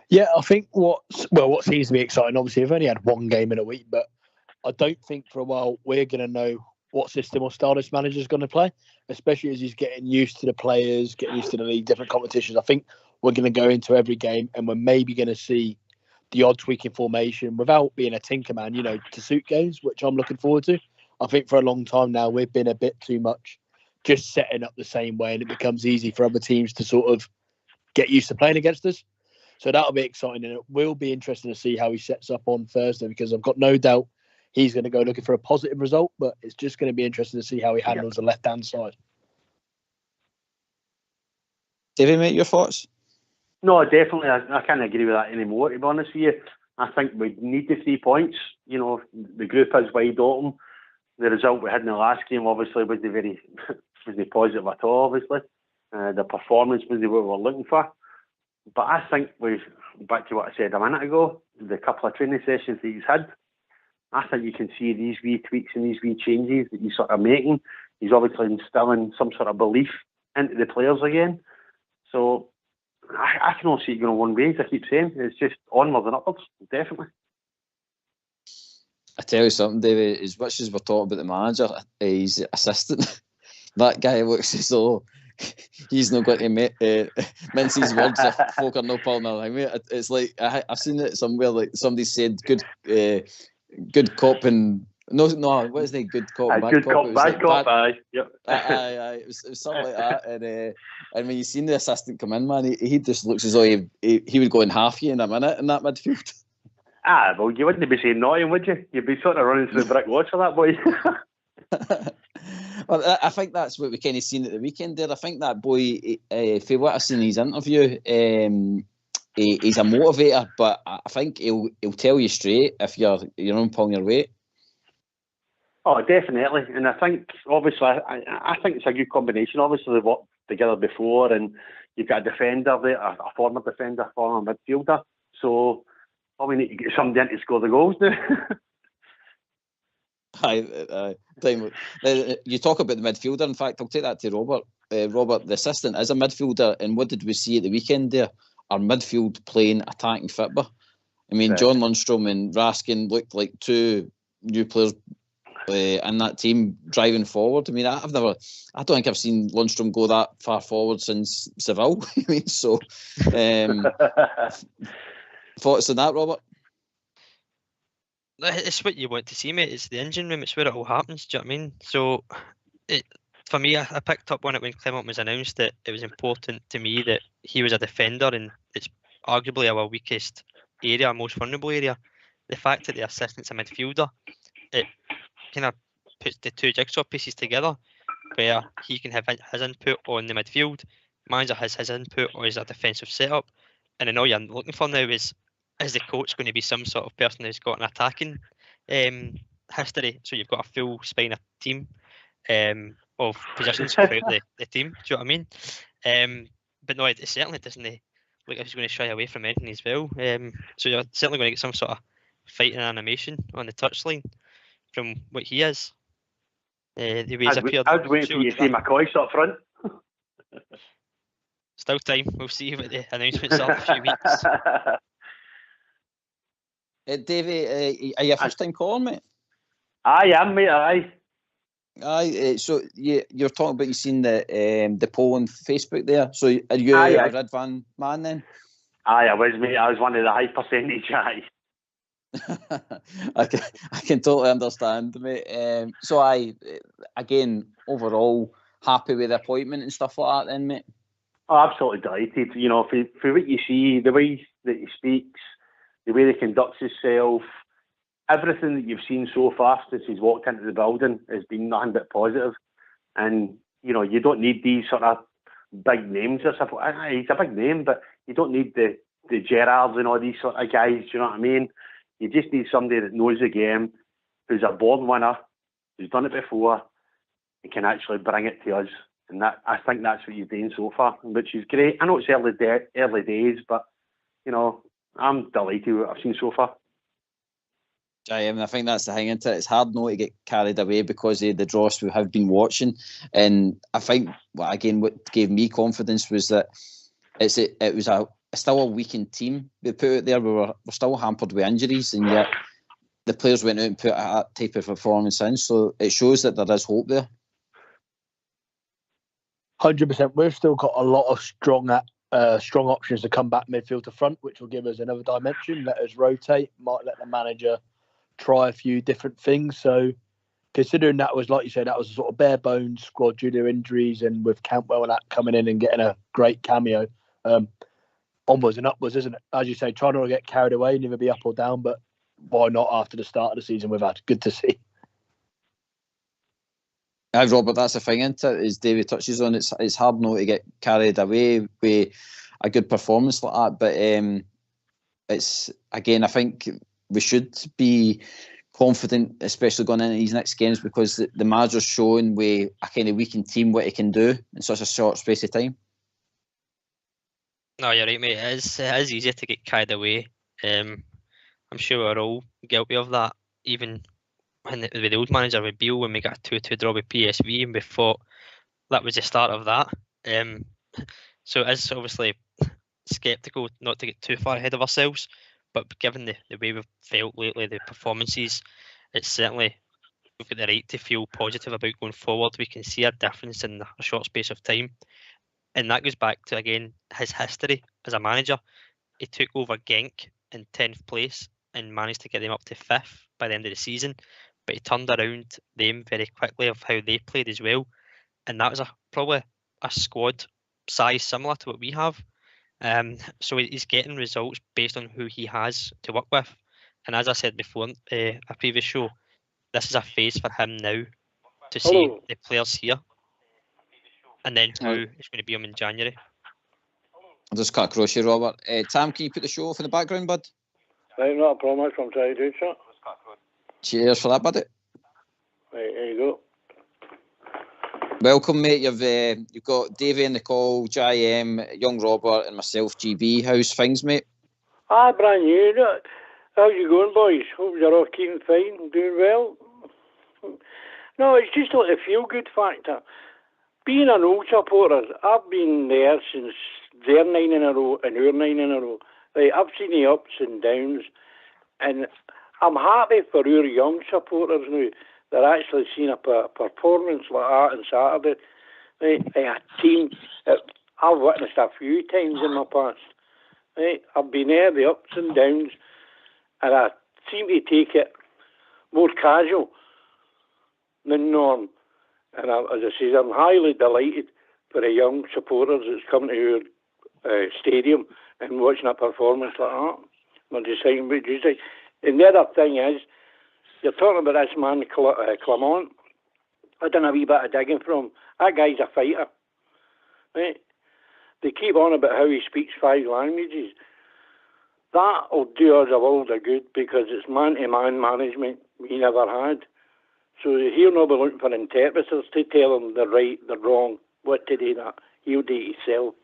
Speaker 2: Yeah, I think what seems to be exciting, obviously, we've only had 1 game in a week, but I don't think for a while we're going to know what system or style this manager's going to play, especially as he's getting used to the players, getting used to the league, different competitions. I think we're going to go into every game and we're maybe going to see the odd tweak in formation without being a tinker man, to suit games, which I'm looking forward to. I think for a long time now, we've been a bit too much just setting up the same way, and it becomes easy for other teams to sort of get used to playing against us. So that'll be exciting, and it will be interesting to see how he sets up on Thursday, because I've got no doubt he's going to go looking for a positive result, but it's just going to be interesting to see how he handles the left-hand side.
Speaker 1: David, mate, your thoughts?
Speaker 7: No, definitely. I can't agree with that anymore, to be honest with you. I think we need the 3 points. The group is wide open. The result we had in the last game obviously wasn't positive at all, obviously. The performance wasn't what we were looking for. But I think back to what I said a minute ago, the couple of training sessions that he's had, I think you can see these wee tweaks and these wee changes that he's sort of making. He's obviously instilling some sort of belief into the players again. So I can only see it going one way, as I keep saying. It's just onwards and upwards, definitely.
Speaker 1: I tell you something, David, as much as we're talking about the manager, his assistant, that guy looks as though he's not going to mince his words if folk are not pulling their thing. It's like, I've seen it somewhere, like somebody said, good cop and no, what is the good cop?
Speaker 7: Good cop, bad cop. Aye, yep.
Speaker 1: Aye. It was something like that. And when you seen the assistant come in, man, he just looks as though he would go in half you in a minute in that midfield.
Speaker 7: Well, you wouldn't be saying nothing, would you? You'd be sort of running through brick walls for that boy.
Speaker 1: Well, I think that's what we kind of seen at the weekend there. I think that boy, for what I've seen in his interview, he's a motivator, but I think he'll tell you straight if you're on pulling your weight.
Speaker 7: Oh, definitely. And I think, obviously, I think it's a good combination. Obviously, they've worked together before, and you've got a defender there, a former defender, former midfielder. So, all we need to get somebody in to score the goals now. You talk about the midfielder. In fact, I'll take that to Robert. Robert, the assistant, is a midfielder, and what did we see at the weekend there?
Speaker 1: our midfield playing attacking football. I mean,
Speaker 7: Right.
Speaker 1: John Lundstrom and Raskin looked like two new players in that team driving forward. I mean, I don't think I've seen Lundstrom go that far forward since Seville. I mean, so thoughts on that, Robert?
Speaker 3: It's what you want to see, mate. It's the engine room. It's where it all happens. Do you know what I mean? So, for me, I picked up on it when Clement was announced that it was important to me that he was a defender, and it's arguably our weakest area, our most vulnerable area. The fact that the assistant's a midfielder, it kind of puts the two jigsaw pieces together, where he can have his input on the midfield, manager has his input on his defensive setup, and then all you're looking for now is the coach going to be some sort of person who's got an attacking history, so you've got a full spine of team of positions throughout the team. Do you know what I mean? But no, it certainly doesn't look like he's going to shy away from anything as well. So you're certainly going to get some sort of fighting animation on the touchline from what he is. The way he's appeared.
Speaker 7: I'd wait for you to see McCoy up front.
Speaker 3: Still time. We'll see what the announcements are in a few weeks.
Speaker 1: Davey, are you a first time caller, mate?
Speaker 7: I am, mate. Aye.
Speaker 1: So you're talking about you seen the poll on Facebook there. So are you a Red Van man then?
Speaker 7: Aye, I was, mate. I was one of the high percentage. Aye.
Speaker 1: I can totally understand, mate. So again, overall happy with the appointment and stuff like that then, mate?
Speaker 7: Oh, absolutely delighted. You know, for what you see, the way that he speaks, the way he conducts himself, everything that you've seen so far since he's walked into the building has been nothing but positive. And, you know, you don't need these sort of big names or stuff. He's a big name, but you don't need the Gerrards and all these sort of guys, you know what I mean? You just need somebody that knows the game, who's a born winner, who's done it before, and can actually bring it to us. And I think that's what he's doing so far, which is great. I know it's early days, but, you know, I'm delighted with what I've seen so far.
Speaker 1: I think that's the thing, isn't it? It's hard not to get carried away because of the dross we have been watching. And I think, again, what gave me confidence was that it was still a weakened team we put out there. We're still hampered with injuries, and yet the players went out and put that type of performance in. So it shows that there is hope there.
Speaker 2: 100%. We've still got a lot of strong options to come back midfield to front, which will give us another dimension. Let us rotate. Might let the manager try a few different things. So considering that was, like you said, that was a sort of bare bones squad due to injuries, and with Cantwell and that coming in and getting a great cameo, onwards and upwards, isn't it? As you say, try not to get carried away, never be up or down, but why not after the start of the season we've had? Good to see.
Speaker 1: Hi, Robert, that's the thing, isn't it? As David touches on, it's hard not to get carried away with a good performance like that. But it's, again, I think we should be confident, especially going into these next games, because the manager's showing with a kind of weakened team what he can do in such a short space of time.
Speaker 3: No, you're right, mate. It is easier to get carried away. I'm sure we're all guilty of that. Even with the old manager with Beale, when we got a 2-2 draw with PSV, and we thought that was the start of that. So it's obviously sceptical not to get too far ahead of ourselves, but given the way we've felt lately, the performances, it's certainly, we've got the right to feel positive about going forward. We can see a difference in a short space of time. And that goes back to, again, his history as a manager. He took over Genk in 10th place and managed to get them up to 5th by the end of the season. But he turned around them very quickly of how they played as well. And that was probably a squad size similar to what we have. So he's getting results based on who he has to work with. And as I said before, a previous show, this is a phase for him now to see the players here. And then who is going to be him in January.
Speaker 1: I'll just cut across you, Robert. Tam, can you put the show off in the background, bud?
Speaker 8: Right, not a problem. I'm trying to do so.
Speaker 1: Cheers for that, buddy.
Speaker 8: Right, there you go.
Speaker 1: Welcome, mate. You've got Davey in the call, JM, young Robert, and myself, GB. How's things, mate?
Speaker 8: Brand new. How's you going, boys? Hope you're all keeping fine, doing well. No, it's just like a feel-good factor. Being an old supporter, I've been there since their 9 in a row and our 9 in a row. Right, I've seen the ups and downs, and I'm happy for our young supporters now. They're actually seeing a performance like that on Saturday. Right, a team that I've witnessed a few times in my past. Right, I've been there, the ups and downs, and I seem to take it more casual than norm. And as I say, I'm highly delighted for the young supporters that's come to our stadium and watching a performance like that. We're deciding what you say. And the other thing is, you're talking about this man, Clement. I done a wee bit of digging from him. That guy's a fighter. Right? They keep on about how he speaks 5 languages. That'll do us a world of good because it's man-to-man management we never had. So he'll not be looking for interpreters to tell him the right, the wrong, what to do that. He'll do it himself.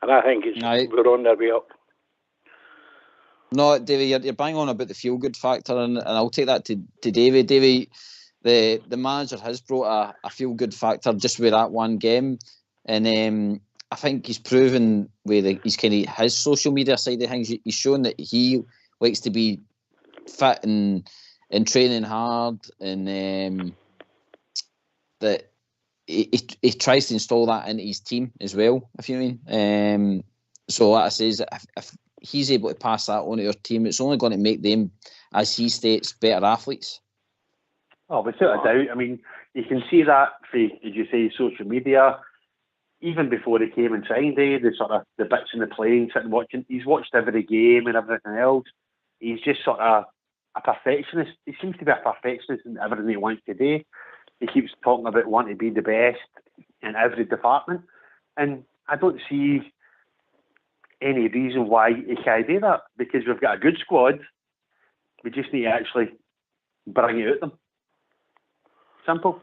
Speaker 8: And I think we're on their way up.
Speaker 1: No, Davey, you're bang on about the feel-good factor, and I'll take that to Davey. Davey, the manager has brought a feel-good factor just with that one game, and I think he's proven with his social media side of things. He's shown that he likes to be fit and training hard, and that he tries to install that into his team as well, if you mean. So like I says, if he's able to pass that on to your team, it's only going to make them, as he states, better athletes.
Speaker 7: Oh, without a doubt. I mean, you can see that for, as you say, social media. Even before he came and signed, the bits in the plane, sitting watching. He's watched every game and everything else. He's just sort of a perfectionist. He seems to be a perfectionist in everything he wants to do. He keeps talking about wanting to be the best in every department, and I don't see any reason why he can't do that, because we've got a good squad. We just need to actually bring it out them. Simple.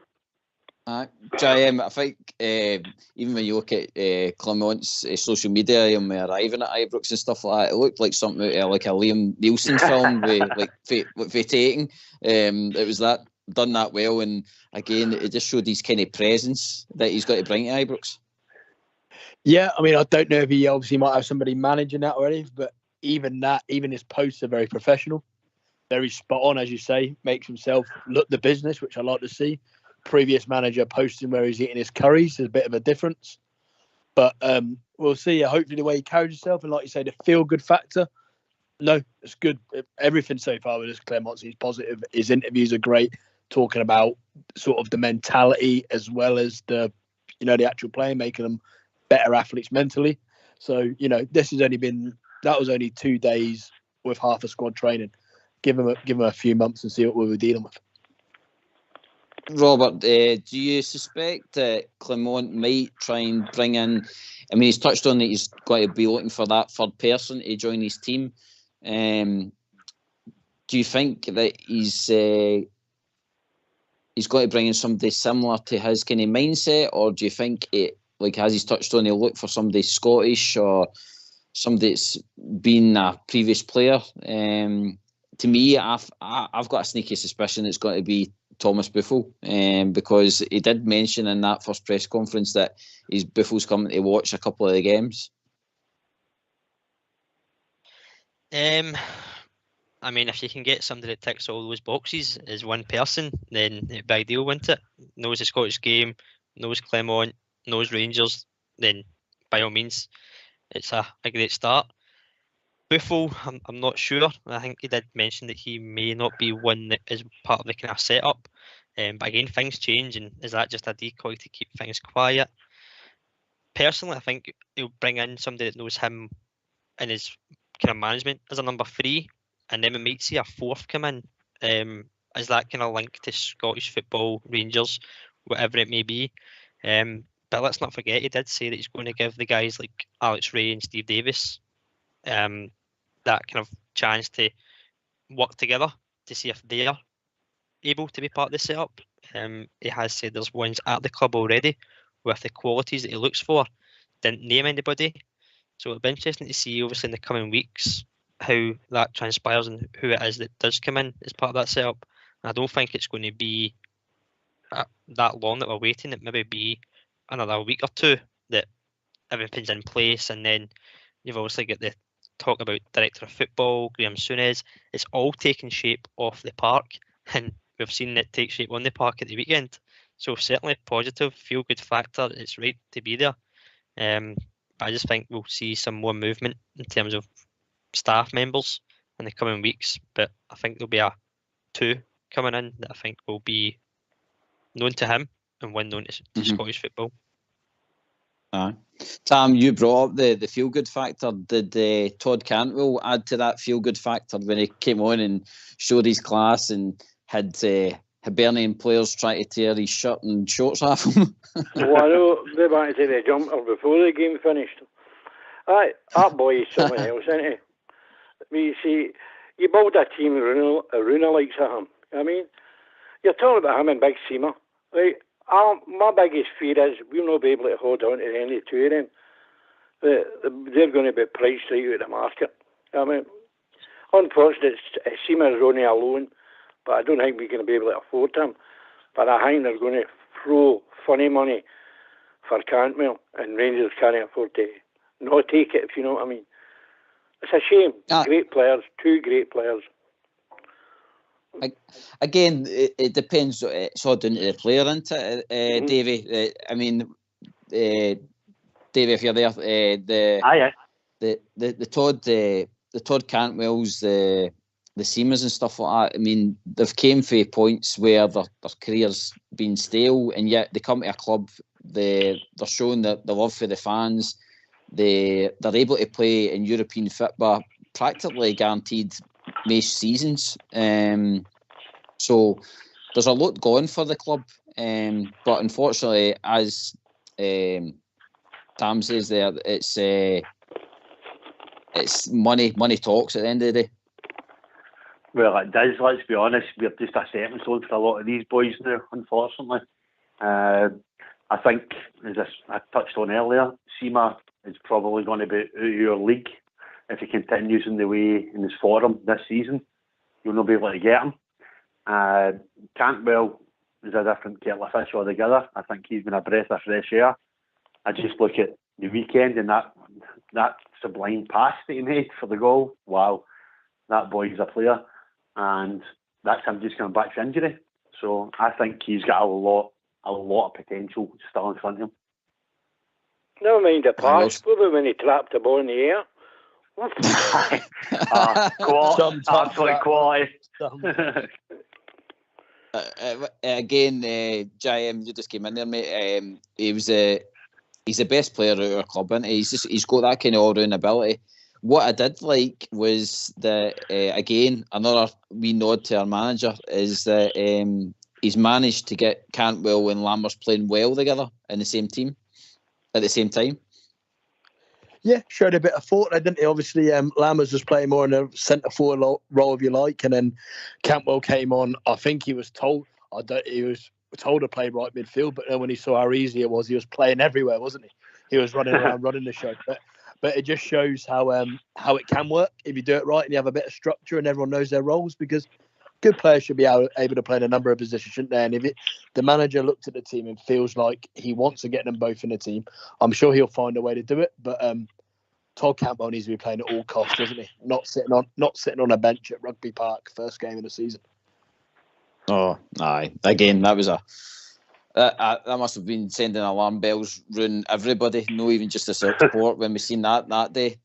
Speaker 1: JM, I think even when you look at Clement's social media and we're arriving at Ibrox and stuff like that, it looked like something out of like a Liam Neeson film with taking. It was that done that well, and again, it just showed his kind of presence that he's got to bring to Ibrox.
Speaker 2: Yeah, I mean, I don't know if he obviously might have somebody managing that already, but even his posts are very professional, very spot on, as you say, makes himself look the business, which I like to see. Previous manager posting where he's eating his curries, there's a bit of a difference. But we'll see. Hopefully the way he carries himself, and like you say, the feel-good factor, no, it's good. Everything so far with this Clement, he's positive. His interviews are great, talking about sort of the mentality as well as the actual play, making them better athletes mentally. So, that was only 2 days with half a squad training. Give him a few months and see what we were dealing with.
Speaker 1: Robert, do you suspect that Clement might try and bring in, I mean, he's touched on that he's going to be looking for that third person to join his team. Do you think that he's going to bring in somebody similar to his kind of mindset, or do you think as he's touched on, he'll look for somebody Scottish or somebody that's been a previous player? To me, I've got a sneaky suspicion it's going to be Thomas Buffel, because he did mention in that first press conference that Buffel's coming to watch a couple of the games.
Speaker 3: I mean, if you can get somebody that ticks all those boxes as one person, then it'd be ideal, wouldn't it? Knows the Scottish game, knows Clement, knows Rangers, then by all means, it's a great start. Buffel, I'm not sure. I think he did mention that he may not be one that is part of the kind of setup. But again, things change, and is that just a decoy to keep things quiet? Personally, I think he'll bring in somebody that knows him and his kind of management as a number 3, and then we might see a 4th come in as that kind of link to Scottish football, Rangers, whatever it may be. But let's not forget, he did say that he's going to give the guys like Alex Ray and Steve Davis that kind of chance to work together to see if they are able to be part of the setup. He has said there's ones at the club already with the qualities that he looks for. Didn't name anybody. So it'll be interesting to see, obviously, in the coming weeks how that transpires and who it is that does come in as part of that setup. And I don't think it's going to be that long that we're waiting. It maybe be another week or two that everything's in place, and then you've obviously got the talk about director of football, Graham Souness. It's all taking shape off the park, and we've seen it take shape on the park at the weekend. So certainly positive, feel good factor. It's right to be there. But I just think we'll see some more movement in terms of staff members in the coming weeks. But I think there'll be two coming in that I think will be known to him and one known to Scottish football.
Speaker 1: Tam, you brought up the feel-good factor. Did Todd Cantwell add to that feel-good factor when he came on and showed his class and had Hibernian players trying to tear his shirt and shorts off him?
Speaker 8: Well, I know they wanted to the jumper before the game finished. Aye, that boy is something else, isn't he? You see, you build a team Aruna likes him. I mean, you're talking about him and Big Seamer, right? My biggest fear is we'll not be able to hold on to any two of them. They're going to be priced right out of the market. I mean, unfortunately, Seamer's only a loan, but I don't think we're going to be able to afford him. But I think they're going to throw funny money for Cantwell, and Rangers can't afford to not take it, if you know what I mean. It's a shame. Great players, two great players.
Speaker 1: Again, it depends. It's all down to the player, isn't it, Davey? I mean, Davey, if you're there, the Todd Cantwells, the Seamers and stuff like that. I mean, they've came for points where their careers been stale, and yet they come to a club. They're showing the love for the fans. They're able to play in European football, practically guaranteed most seasons. So there's a lot going for the club, but unfortunately, as Tam says there, it's money talks at the end of the day.
Speaker 7: Well, it does. Let's be honest, we're just a stepping stone for a lot of these boys now, unfortunately. I think, as I touched on earlier, Seamer is probably going to be out of your league if he continues in the way in his form this season. You'll not be able to get him. Cantwell is a different kettle of fish altogether. I think he's been a breath of fresh air. I just look at the weekend and that sublime pass that he made for the goal. Wow, that boy's a player, and that's him just coming back from injury. So I think he's got a lot of potential still in front of him.
Speaker 8: Never mind the pass, probably when he trapped the ball in the air.
Speaker 7: Absolute quality.
Speaker 1: Again, JM, you just came in there, mate. He's the best player at our club, isn't he? He's got that kind of all-round ability. What I did like was that again, another wee nod to our manager is that he's managed to get Cantwell and Lammers playing well together in the same team at the same time.
Speaker 2: Yeah, showed a bit of thought, didn't he? Obviously, Lammers was playing more in a centre forward role, if you like, and then Cantwell came on. I think he was told to play right midfield, but then when he saw how easy it was, he was playing everywhere, wasn't he? He was running around, running the show. But it just shows how it can work if you do it right and you have a bit of structure and everyone knows their roles, because good players should be able to play in a number of positions, shouldn't they? And if the manager looked at the team and feels like he wants to get them both in the team, I'm sure he'll find a way to do it. But Todd Cantwell needs to be playing at all costs, doesn't he? Not sitting on a bench at Rugby Park first game of the season. Oh, aye. Again, that was that must have been sending alarm bells round everybody, no even just the support when we seen that day.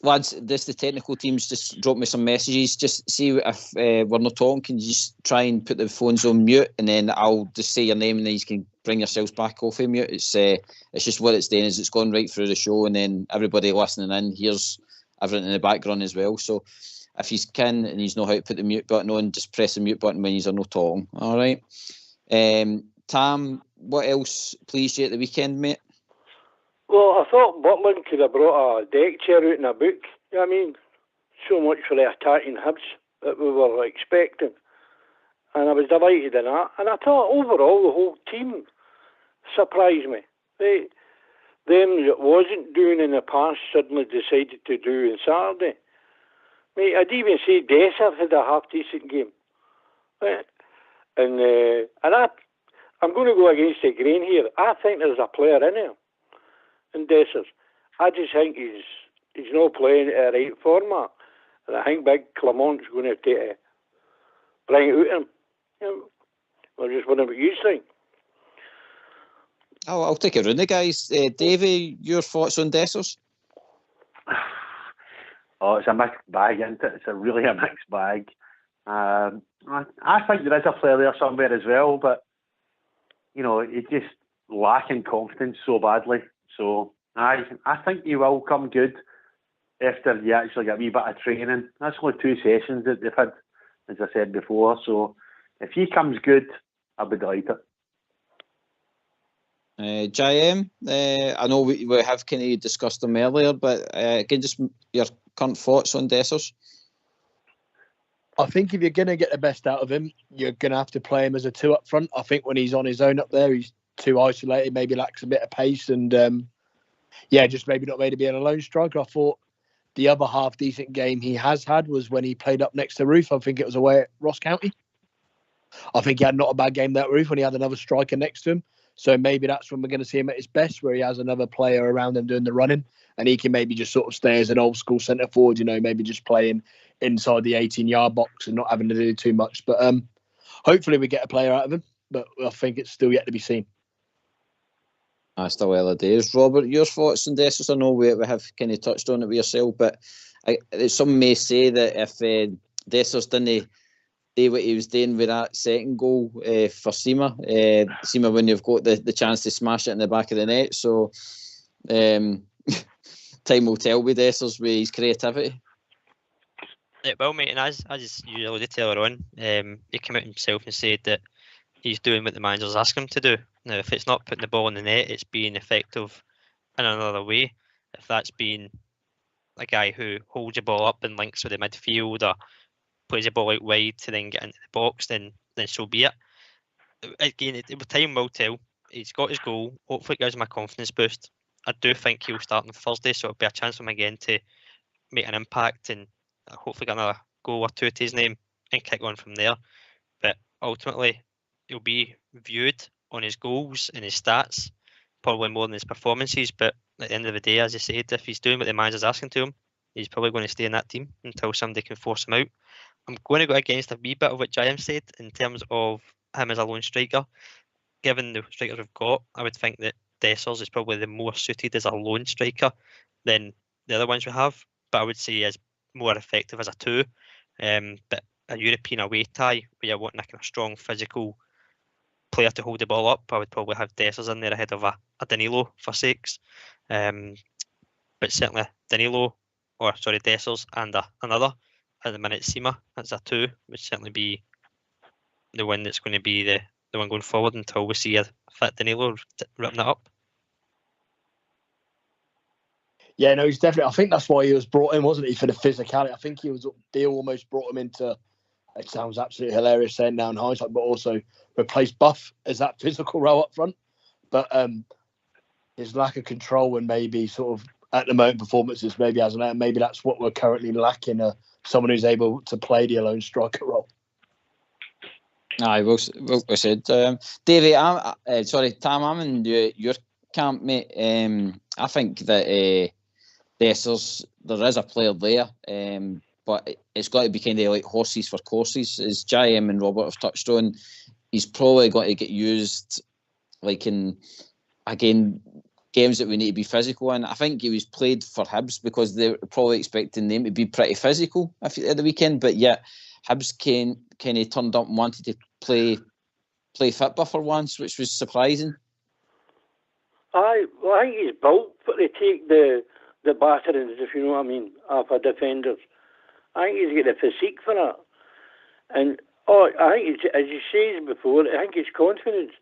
Speaker 2: Lads, the technical teams just drop me some messages. Just see if we're not talking. Can you just try and put the phones on mute, and then I'll just say your name, and then you can bring yourselves back off of mute. It's just what it's doing is it's gone right through the show, and then everybody listening in hears everything in the background as well. So if you can and you know how to put the mute button on, just press the mute button when you're not talking. All right. Tam, what else pleased you at the weekend, mate?
Speaker 8: Well, I thought Butland could have brought a deck chair out in a book. You know what I mean? So much for the attacking Hibs that we were expecting. And I was delighted in that. And I thought overall the whole team surprised me. Them that wasn't doing in the past suddenly decided to do on Saturday. Mate, I'd even say Dessers had a half-decent game. And I'm going to go against the grain here. I think there's a player in here and Dessers. I just think he's not playing at the right format. And I think big Clement's going to bring it out of him. You know, I'm just wondering what you think.
Speaker 1: I'll take it round the guys. Davey, your thoughts on Dessers?
Speaker 7: Oh, it's a mixed bag, isn't it? It's really a mixed bag. I think there is a player there somewhere as well, but you know, he's just lacking confidence so badly. So I think he will come good after you actually get a wee bit of training. That's only 2 sessions that they've had, as I said before. So if he comes good, I'll be delighted.
Speaker 1: JM, I know we have kind of discussed them earlier, but again, just your current thoughts on Dessers.
Speaker 2: I think if you're going to get the best out of him, you're going to have to play him as a 2 up front. I think when he's on his own up there, he's too isolated, maybe lacks a bit of pace, and just maybe not made to be an alone striker. I thought the other half decent game he has had was when he played up next to Roof. I think it was away at Ross County. I think he had not a bad game that Roof when he had another striker next to him. So maybe that's when we're going to see him at his best, where he has another player around him doing the running, and he can maybe just sort of stay as an old school centre forward, you know, maybe just playing inside the 18-yard box and not having to do too much. But hopefully we get a player out of him, but I think it's still yet to be seen.
Speaker 1: Still early days. Robert, your thoughts on Dessers? I know we have kind of touched on it with yourself, but some may say that if Dessers didn't do what he was doing with that second goal for Sima when you've got the chance to smash it in the back of the net. So time will tell with Dessers with his creativity.
Speaker 3: Well, mate, and as you alluded to earlier on, he came out himself and said that he's doing what the manager's asking him to do. Now, if it's not putting the ball in the net, it's being effective in another way. If that's being a guy who holds the ball up and links with the midfield or plays the ball out wide to then get into the box, then so be it. Again, time will tell. He's got his goal. Hopefully it gives him a confidence boost. I do think he'll start on Thursday, so it'll be a chance for him again to make an impact and hopefully get another goal or 2 to his name and kick on from there. But ultimately, he'll be viewed on his goals and his stats, probably more than his performances. But at the end of the day, as I said, if he's doing what the manager's asking to him, he's probably going to stay in that team until somebody can force him out. I'm going to go against a wee bit of what Jayam said in terms of him as a lone striker. Given the strikers we've got, I would think that Dessers is probably the more suited as a lone striker than the other ones we have. But I would say is more effective as a 2. But a European away tie where you're wanting a kind of strong physical player to hold the ball up, I would probably have Dessers in there ahead of a Danilo for sakes. But certainly Dessers and another. At the minute, Sima as a 2 would certainly be the one that's going to be the one going forward until we see a fit Danilo ripping it up.
Speaker 2: Yeah, no, he's definitely. I think that's why he was brought in, wasn't he, for the physicality? I think they almost brought him into. It sounds absolutely hilarious saying now in hindsight, but also replaced Buff as that physical role up front. But his lack of control and maybe sort of at the moment performances maybe hasn't. Maybe that's what we're currently lacking. Someone who's able to play the alone striker role.
Speaker 1: Aye, well said. Davey, Tam, I'm in your camp, mate. I think that Dessers, there is a player there, but it's got to be kind of like horses for courses. As JM and Robert have touched on, he's probably got to get used like in, again, games that we need to be physical in. I think he was played for Hibs because they were probably expecting them to be pretty physical at the weekend, but yet Hibs kind of turned up and wanted to play football for once, which was surprising.
Speaker 8: I think he's built to take the batterings, if you know what I mean, off our defenders. I think he's got the physique for that. And I think, as you said before, I think his confidence.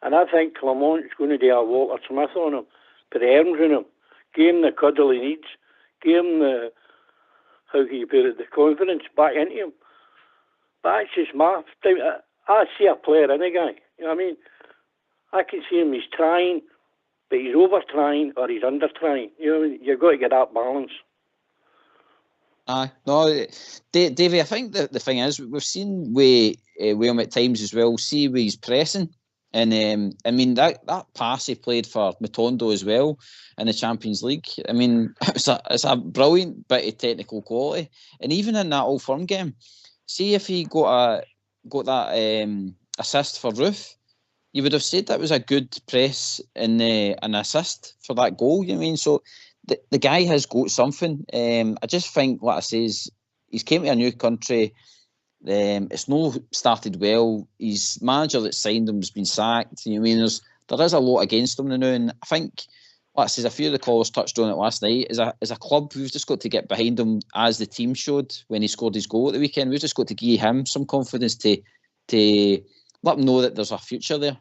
Speaker 8: And I think Clement's going to do a Walter Smith on him, put the arms on him, give him the cuddle he needs, give him the, how can you put it, the confidence back into him. But it's just my time. I see a player in a guy, you know what I mean? I can see him, he's trying, but he's over trying or he's under trying. You know what I mean? You've got to get that balance.
Speaker 1: No, Davey, I think the thing is, we've seen William at times as well, see where he's pressing. And I mean that pass he played for Matondo as well in the Champions League. I mean, it's a brilliant bit of technical quality. And even in that Old Firm game, see if he got that assist for Roof, you would have said that was a good press and an assist for that goal. You know what I mean? So the guy has got something. I just think, like I says, he's came to a new country. It's no started well. His manager that signed him has been sacked. You know what I mean? There is a lot against him now, and I think, like I says, a few of the callers touched on it last night. As a club, we've just got to get behind him, as the team showed when he scored his goal at the weekend. We've just got to give him some confidence to let him know that there's a future there.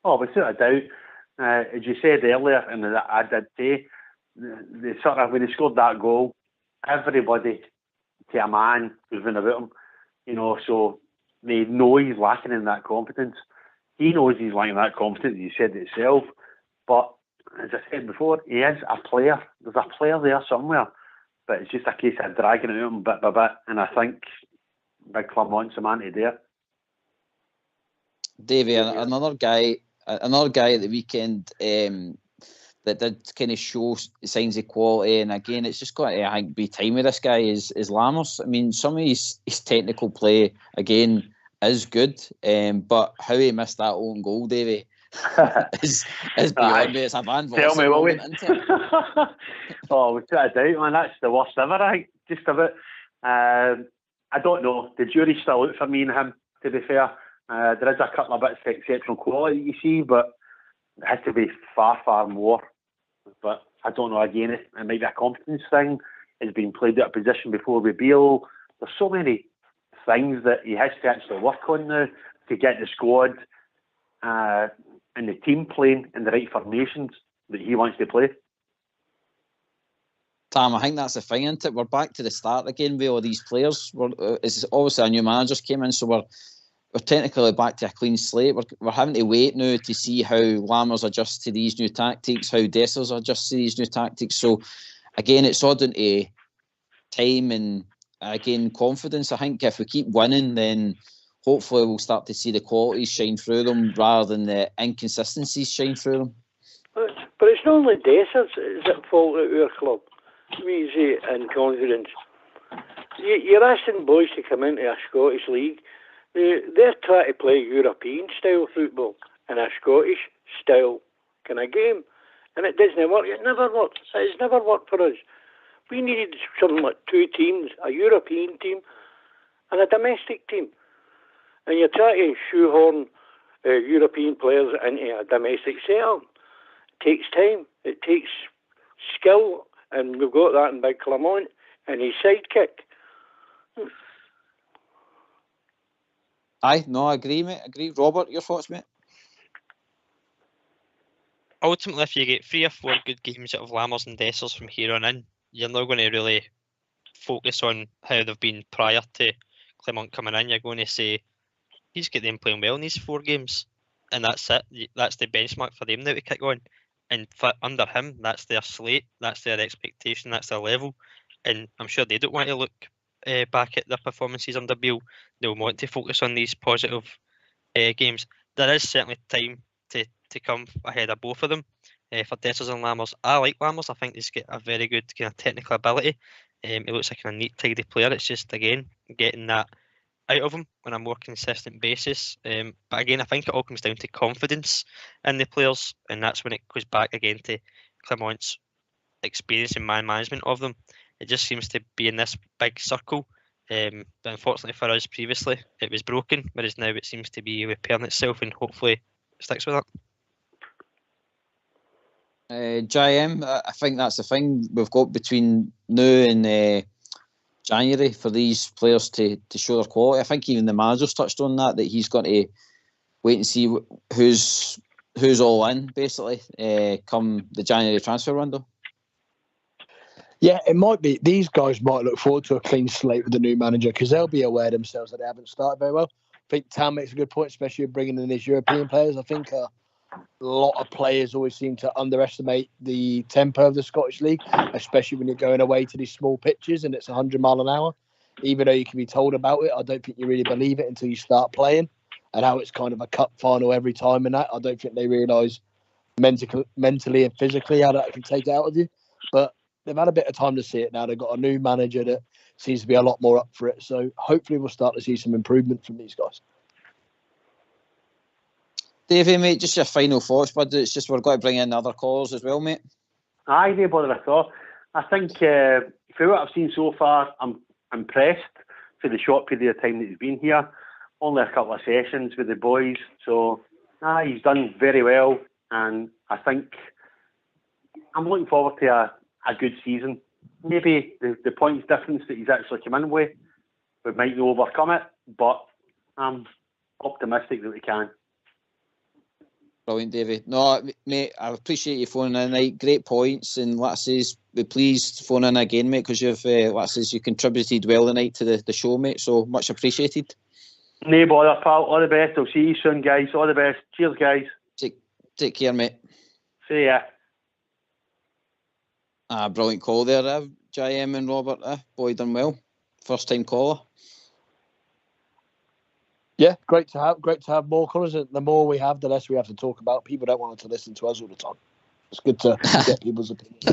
Speaker 7: Oh, without a doubt. As you said earlier, and I did say, the sort of when he scored that goal, everybody to a man who's been about him, you know, so they know he's lacking in that confidence. He knows he's lacking that confidence, he said it himself. But as I said before, he is a player. There's a player there somewhere. But it's just a case of dragging it out bit by bit. And I think Big Clement's the man to do it.
Speaker 1: Davey, another guy at the weekend that did kind of show signs of quality, and again, it's just got to, I think, be time with this guy is Lammers. I mean, some of his technical play again is good, but how he missed that own goal, Davey, is beyond me. It's a Van
Speaker 7: Tell me, will we?
Speaker 1: Oh,
Speaker 7: without a doubt, man, that's the worst ever. I think, just about. I don't know. The jury's still out for me and him. To be fair, there is a couple of bits of exceptional quality you see, but it has to be far, far more. But I don't know, again, it might be a confidence thing. He's been played out of position before with Beale. There's so many things that he has to actually work on now to get the squad and the team playing in the right formations that he wants to play.
Speaker 1: Tam, I think that's the thing, isn't it? We're back to the start again with all these players. It's obviously a new manager's came in, so we're technically back to a clean slate. We're having to wait now to see how Lammers adjusts to these new tactics, how Dessers adjusts to these new tactics. So, again, it's all down to time and, again, confidence. I think if we keep winning, then hopefully we'll start to see the qualities shine through them rather than the inconsistencies shine through them.
Speaker 8: But it's not only Dessers is at fault at our club. We say in confidence. You're asking boys to come into a Scottish league. They're trying to play European style football in a Scottish style kind of game, and it doesn't work. It never works. It's never worked for us. We needed something like two teams: a European team and a domestic team. And you're trying to shoehorn European players into a domestic setup. It takes time. It takes skill, and we've got that in Big Clement and his sidekick.
Speaker 1: Aye, no, I agree, mate. Agree. Robert, your thoughts, mate?
Speaker 3: Ultimately, if you get 3 or 4 good games out of Lammers and Dessers from here on in, you're not going to really focus on how they've been prior to Clement coming in. You're going to say, he's got them playing well in these 4 games, and that's it. That's the benchmark for them now to kick on. And under him, that's their slate, that's their expectation, that's their level. And I'm sure they don't want to look back at their performances under Beale. They'll want to focus on these positive games. There is certainly time to come ahead of both of them. For Dessers and Lammers, I like Lammers. I think he's got a very good kind of technical ability. He looks like a neat, tidy player. It's just, again, getting that out of him on a more consistent basis. But again, I think it all comes down to confidence in the players, and that's when it goes back again to Clement's experience in man management of them. It just seems to be in this big circle. But unfortunately for us previously, it was broken, whereas now it seems to be repairing itself, and hopefully it sticks with that.
Speaker 1: JM, I think that's the thing we've got between now and January for these players to show their quality. I think even the manager's touched on that he's got to wait and see who's all in, basically, come the January transfer window.
Speaker 2: Yeah, it might be. These guys might look forward to a clean slate with the new manager because they'll be aware themselves that they haven't started very well. I think Tam makes a good point, especially bringing in these European players. I think a lot of players always seem to underestimate the tempo of the Scottish League, especially when you're going away to these small pitches and it's 100 mile an hour. Even though you can be told about it, I don't think you really believe it until you start playing. and how it's kind of a cup final every time, and that I don't think they realise mentally and physically how that can take it out of you. But they've had a bit of time to see it now. They've got a new manager that seems to be a lot more up for it. So hopefully we'll start to see some improvement from these guys.
Speaker 1: Davey, mate, just your final thoughts, bud. It's just we're going to bring in other callers as well, mate.
Speaker 7: Aye, no bother at all. I think for what I've seen so far, I'm impressed for the short period of time that he's been here. Only a couple of sessions with the boys. So, he's done very well. And I think I'm looking forward to a good season. Maybe the points difference that he's actually come in with, we might not overcome it, but I'm optimistic that we can.
Speaker 1: Brilliant, Davey. No, mate, I appreciate you phoning in tonight. Great points, and like I says, be pleased to phone in again, mate, because you've, like I says, you contributed well tonight to the show, mate. So much appreciated.
Speaker 7: No bother, pal. All the best. I'll see you soon, guys. All the best. Cheers, guys.
Speaker 1: Take care, mate.
Speaker 7: See ya.
Speaker 1: Brilliant call there, JM and Robert. Boy, done well. First time caller.
Speaker 2: Yeah, great to have more colours. The more we have, the less we have to talk about. People don't want to listen to us all the time. It's good to get people's opinions.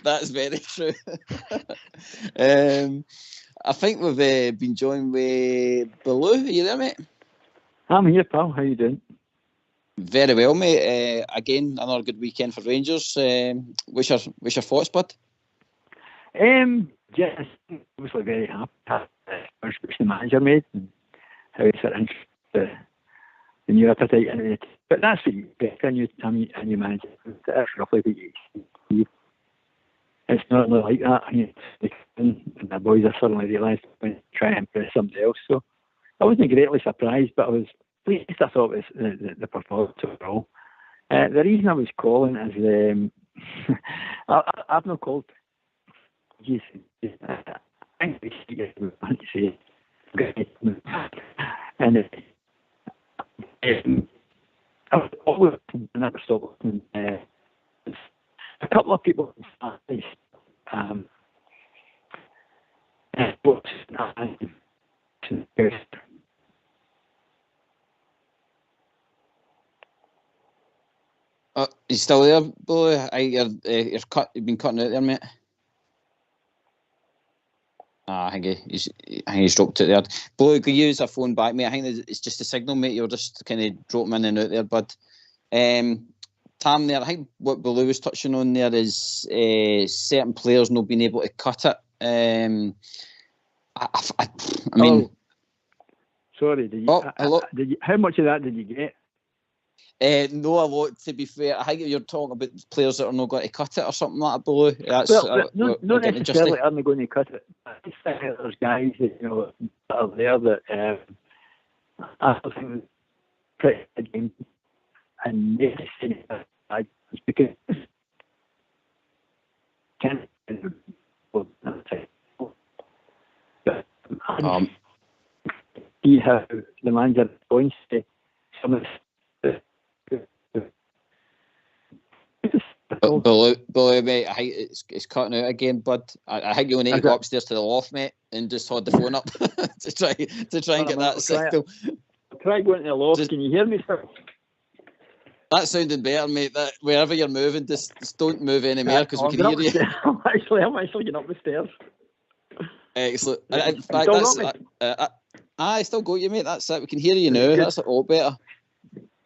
Speaker 1: That's very true. I think we've been joined with Baloo. Are you there, mate?
Speaker 9: I'm here, pal. How you doing?
Speaker 1: Very well, mate. Again, another good weekend for Rangers. What's your thoughts, bud?
Speaker 9: Yes, obviously very happy with the manager made and how he fit into the new appetite in it. But that's what you get a new manager. That's roughly what you see. It's not really like that. And the boys are suddenly realised when they try and impress somebody else. So I wasn't greatly surprised, but I was pleased. I thought it was the performance overall. The reason I was calling is I've not called. Yes, I think we should get to say, and I was always never stopped. A couple of people
Speaker 1: you still there, Billy? You've been cutting out there, mate. I think he's dropped it there. Blue, could you use a phone back, mate? I think it's just a signal, mate. You're just kind of dropping in and out there, bud. Tam, there, I think what Blue was touching on there is certain players not being able to cut it. I mean...
Speaker 9: Oh, sorry, how much of that did you get?
Speaker 1: No, a lot, to be fair. I think you're talking about players that are not going to cut it or something like that, Blue. That's,
Speaker 9: not necessarily are they going to cut it. I just think that there's guys that, that are there that I think pretty good game and maybe it's because can see how the manager responds to some of
Speaker 1: Billy, mate, I think it's cutting out again, bud. I think you'll need to go upstairs to the loft, mate, and just hold the phone up to try and get that signal.
Speaker 9: Try going to the loft. Can you hear me, sir?
Speaker 1: That's sounding better, mate. That wherever you're moving, just don't move any more because we can hear you.
Speaker 9: I'm actually getting up the stairs.
Speaker 1: Excellent. In fact, I still got you, mate. That's it. We can hear you now. That's a lot better.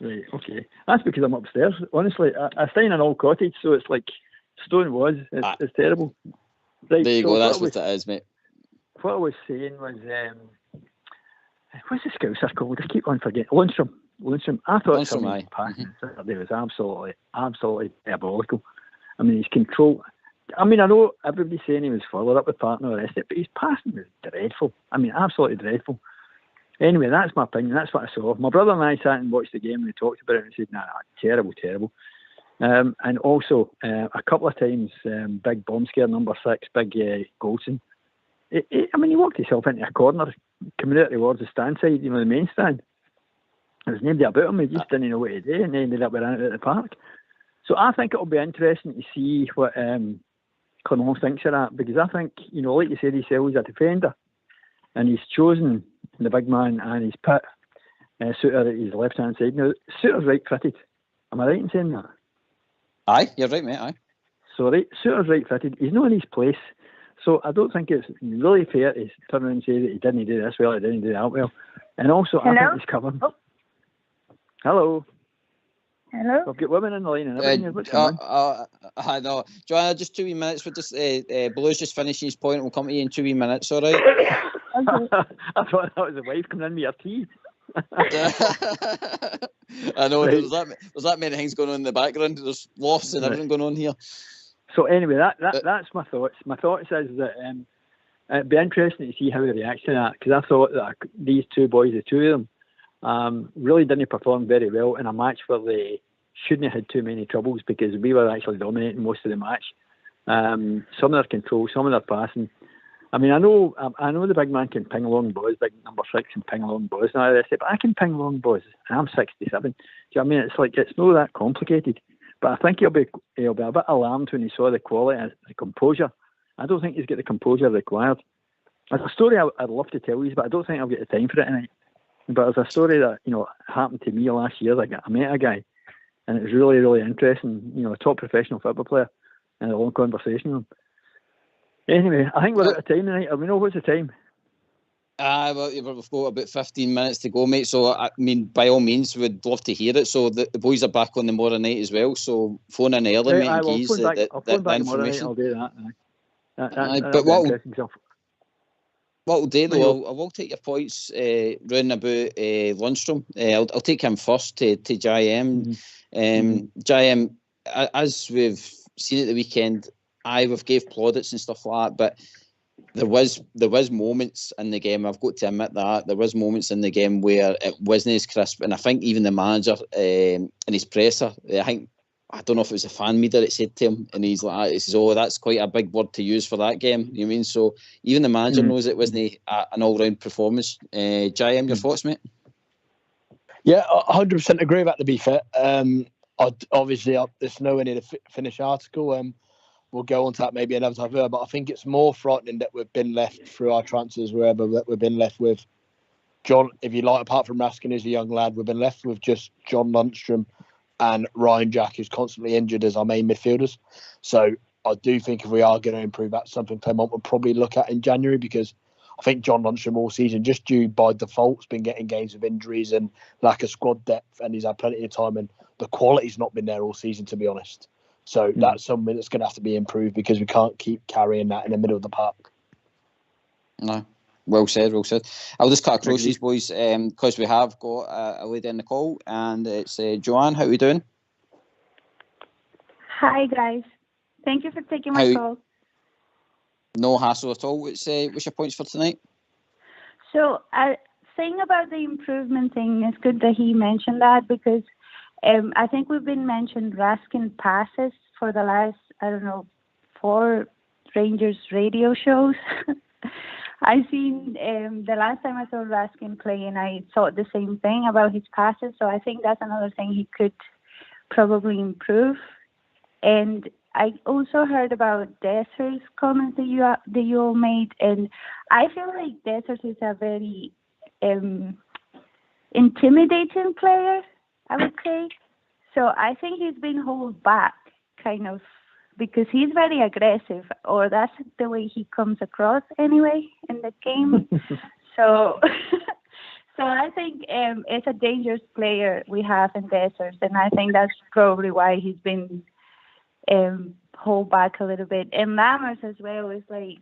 Speaker 9: Right, okay. That's because I'm upstairs. Honestly, I stay in an old cottage, so it's like stone was. It's terrible. Right,
Speaker 1: there you go. That's what it is, mate.
Speaker 9: What I was saying was, what's the Scouser called? I keep on forgetting. Lundstrom. I thought something passing Saturday was absolutely diabolical. I mean, his control. I mean, I know everybody's saying he was further up with partner and the rest of it, but his passing was dreadful. I mean, absolutely dreadful. Anyway, that's my opinion. That's what I saw. My brother and I sat and watched the game and we talked about it and said, nah, terrible. And also, a couple of times, big bomb scare, number 6, big Goldson. I mean, he walked himself into a corner, coming out towards the stand side, the main stand. There was nobody about him. He just didn't know what to do and ended up around at the park. So I think it'll be interesting to see what Clement thinks of that, because I think, like you said, he's a defender. And he's chosen the big man, and he's put Suter at his left-hand side. Now, Suter's right-footed. Am I right in saying that?
Speaker 1: Aye, you're right, mate, aye.
Speaker 9: So, Suter's right-footed. He's not in his place. So, I don't think it's really fair to turn around and say that he didn't do this well, he didn't do that well. And also,
Speaker 10: Hello?
Speaker 9: I think he's covering. Oh. Hello.
Speaker 10: Hello?
Speaker 9: I've got women in the line and everything. What's going on?
Speaker 1: I know. Joanna, just 2 wee minutes. We're just, Blue's just finishing his point. We'll come to you in 2 wee minutes, all right?
Speaker 10: Okay.
Speaker 9: I thought that was the wife coming in with your tea.
Speaker 1: I know,
Speaker 9: Right.
Speaker 1: there's that many things going on in the background. There's lofts and everything going on here.
Speaker 9: So anyway, that's my thoughts. My thoughts is that it'd be interesting to see how he reacts to that, because I thought that these two boys, the two of them, really didn't perform very well in a match where they shouldn't have had too many troubles, because we were actually dominating most of the match. Some of their control, some of their passing. I mean, I know the big man can ping long balls, big number 6 can ping long balls and all that, but I can ping long balls. I'm 67. Do you know what I mean? It's like, it's not that complicated. But I think he'll be a bit alarmed when he saw the quality and the composure. I don't think he's got the composure required. There's a story I'd love to tell you, but I don't think I'll get the time for it tonight. But there's a story that, happened to me last year. I met a guy, and it was really, really interesting. A top professional football player, and a long conversation with him. Anyway, I think we're out of time tonight. We know what's the time.
Speaker 1: Well, we've got about 15 minutes to go, mate. So, I mean, by all means, we'd love to hear it. So, the boys are back on tomorrow night as well. So, phone in early, mate, and keys
Speaker 9: I'll phone back tomorrow night. I'll do that.
Speaker 1: But what we'll do, though,
Speaker 9: Anyway.
Speaker 1: I will take your points round about Lundstrom. I'll take him first to JM. JM, as we've seen at the weekend, we've gave plaudits and stuff like that, but there was moments in the game, I've got to admit that, there was moments in the game where it wasn't as crisp, and I think even the manager in his presser, I don't know if it was a fan meter that said to him, and he says, oh, that's quite a big word to use for that game, you know what I mean? So even the manager knows it wasn't an all-round performance. JM, your thoughts, mate?
Speaker 2: Yeah, 100% agree with that, to be fair. Obviously, there's nowhere near the finished article. We'll go on to that maybe another time, but I think it's more frightening that we've been left through our transfers wherever, that we've been left with John, if you like, apart from Raskin, who's a young lad, we've been left with just John Lundstrom and Ryan Jack, who's constantly injured, as our main midfielders. So I do think if we are going to improve, that's something Clement will probably look at in January, because I think John Lundstrom all season, just due by default, has been getting games with injuries and lack of squad depth, and he's had plenty of time, and the quality's not been there all season, to be honest. So that's something that's going to have to be improved, because we can't keep carrying that in the middle of the park.
Speaker 1: No. Well said. I'll just cut across these boys because we have got a lady in the call, and it's Joanne. How are we doing?
Speaker 10: Hi, guys. Thank you for taking my call.
Speaker 1: No hassle at all. What's your points for tonight?
Speaker 10: So, saying about the improvement thing, it's good that he mentioned that, because I think we've been mentioned Raskin passes for the last, 4 Rangers radio shows. I seen the last time I saw Raskin play, and I thought the same thing about his passes. So I think that's another thing he could probably improve. And I also heard about Dessers' comments that you all made, and I feel like Dessers is a very intimidating player, I would say. So I think he's been held back, kind of, because he's very aggressive, or that's the way he comes across anyway in the game. So I think it's a dangerous player we have in Dessers, and I think that's probably why he's been hold back a little bit. And Lammers as well is like,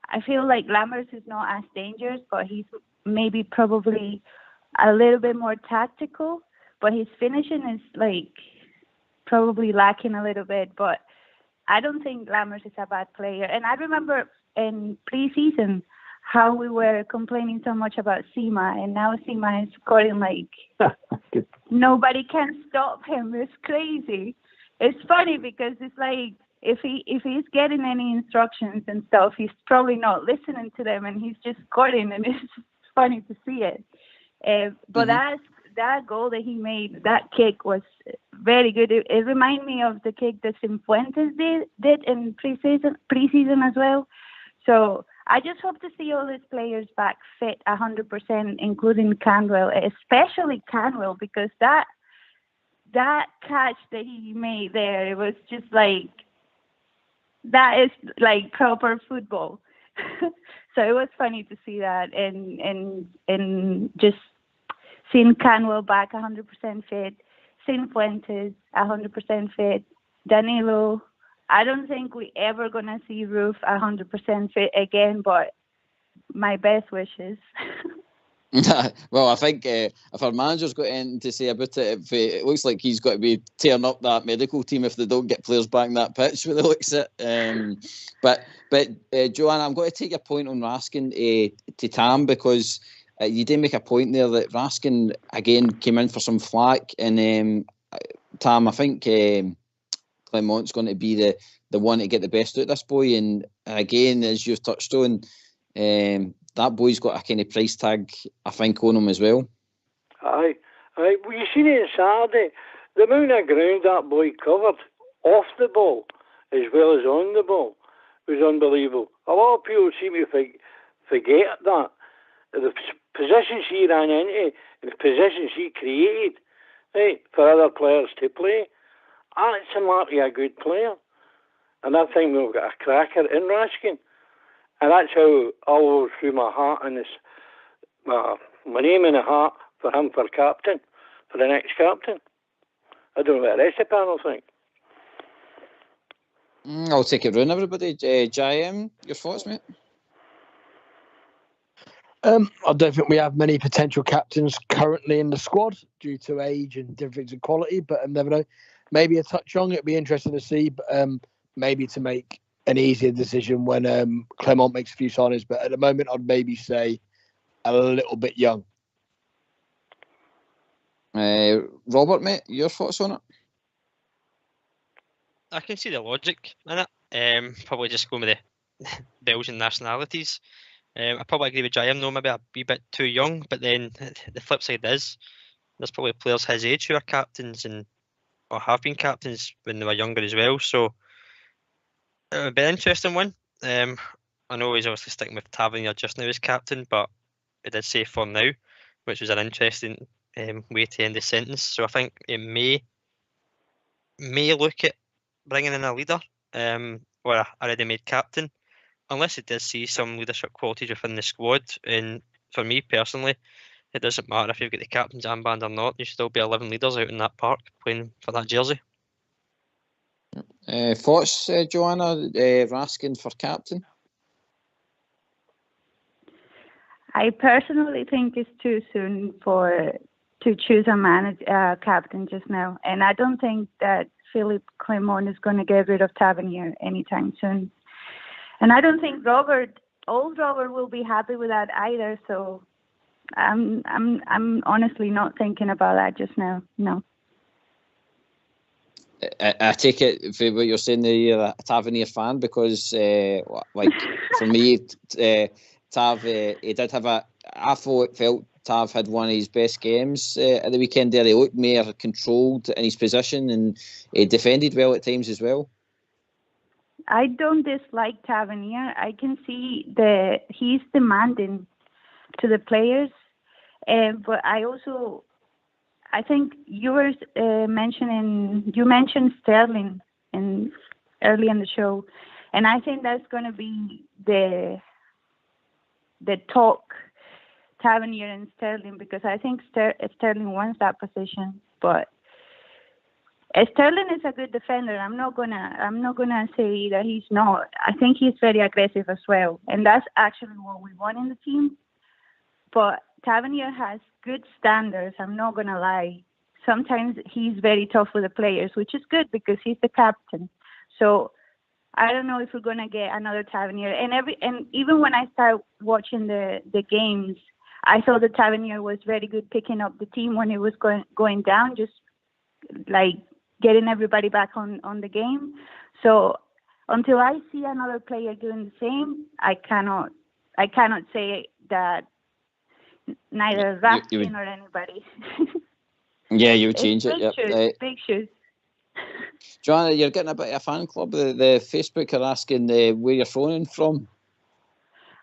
Speaker 10: I feel like Lammers is not as dangerous, but he's maybe probably a little bit more tactical, but his finishing is like probably lacking a little bit. But I don't think Lammers is a bad player. And I remember in pre-season how we were complaining so much about Sima, and now Sima is scoring like nobody can stop him. It's crazy. It's funny because it's like if he's getting any instructions and stuff, he's probably not listening to them, and he's just scoring, and it's funny to see it. But that goal that he made, that kick was very good. It reminded me of the kick that Cifuentes did in preseason as well. So I just hope to see all these players back fit 100%, including Canwell, especially Canwell, because that catch that he made there, it was just like, that is like proper football. So it was funny to see that, and just seeing Canwell back 100% fit, seeing Fuentes 100% fit, Danilo. I don't think we ever gonna see Roof 100% fit again, but my best wishes.
Speaker 1: Well, I think if our manager's got anything to say about it, it looks like he's got to be tearing up that medical team if they don't get players back in that pitch with the looks at it. But Joanna, I'm going to take your point on Raskin to Tam, because you did make a point there that Raskin again came in for some flack, and Tam, I think Clement's going to be the one to get the best out of this boy, and again, as you've touched on, that boy's got a kind of price tag, I think, on him as well.
Speaker 8: Aye. Well, you seen it on Saturday. The amount of ground that boy covered off the ball as well as on the ball was unbelievable. A lot of people seem to forget that. The positions he ran into, the positions he created, right, for other players to play, that's a mark of a good player. And I think we've got a cracker in Raskin. And that's how I always threw my heart in this, my name in the hat for him for captain, for the next captain. I don't know what the rest of the panel think.
Speaker 1: I'll take it round, everybody. JM, your thoughts, mate?
Speaker 2: I don't think we have many potential captains currently in the squad due to age and difference in quality, but I never know. Maybe a touch young. It'd be interesting to see, but maybe to make an easier decision when Clement makes a few signings. But at the moment, I'd maybe say a little bit young.
Speaker 1: Robert, mate, your thoughts on it?
Speaker 3: I can see the logic in it. Probably just going with the Belgian nationalities. I probably agree with Jayam, though, maybe a wee bit too young, but then the flip side is there's probably players his age who are captains or have been captains when they were younger as well, so it would be an interesting one. I know he's obviously sticking with Tavernier just now as captain, but he did say for now, which was an interesting way to end the sentence, so I think it may look at bringing in a leader or a ready-made captain, unless it does see some leadership qualities within the squad. And for me personally, it doesn't matter if you've got the captain's armband or not. You should still be 11 leaders out in that park playing for that jersey.
Speaker 1: Thoughts, Joanna? Raskin for captain?
Speaker 10: I personally think it's too soon to choose a captain just now, and I don't think that Philippe Clement is going to get rid of Tavernier anytime soon. And I don't think old Robert will be happy with that either. So I'm honestly not thinking about that just now. No.
Speaker 1: I take it for what you're saying that you're a Tavernier fan, because like for me, Tav, he did have I felt Tav had one of his best games at the weekend there. He looked more controlled in his position, and he defended well at times as well.
Speaker 10: I don't dislike Tavernier. I can see he's demanding to the players, but I think you were mentioned Sterling early in the show, and I think that's going to be the talk, Tavernier and Sterling, because I think Sterling wants that position, but Sterling is a good defender. I'm not gonna say that he's not. I think he's very aggressive as well, and that's actually what we want in the team. But Tavernier has good standards. I'm not gonna lie. Sometimes he's very tough with the players, which is good because he's the captain. So I don't know if we're gonna get another Tavernier. And even when I started watching the games, I saw that Tavernier was very good picking up the team when it was going down, just like getting everybody back on the game. So until I see another player doing the same, I cannot say that neither Raskin or anybody.
Speaker 1: Yeah, you would change it. Yep.
Speaker 10: Big shoes.
Speaker 1: Joanna, you're getting a bit of a fan club. The Facebook are asking where you're phoning from.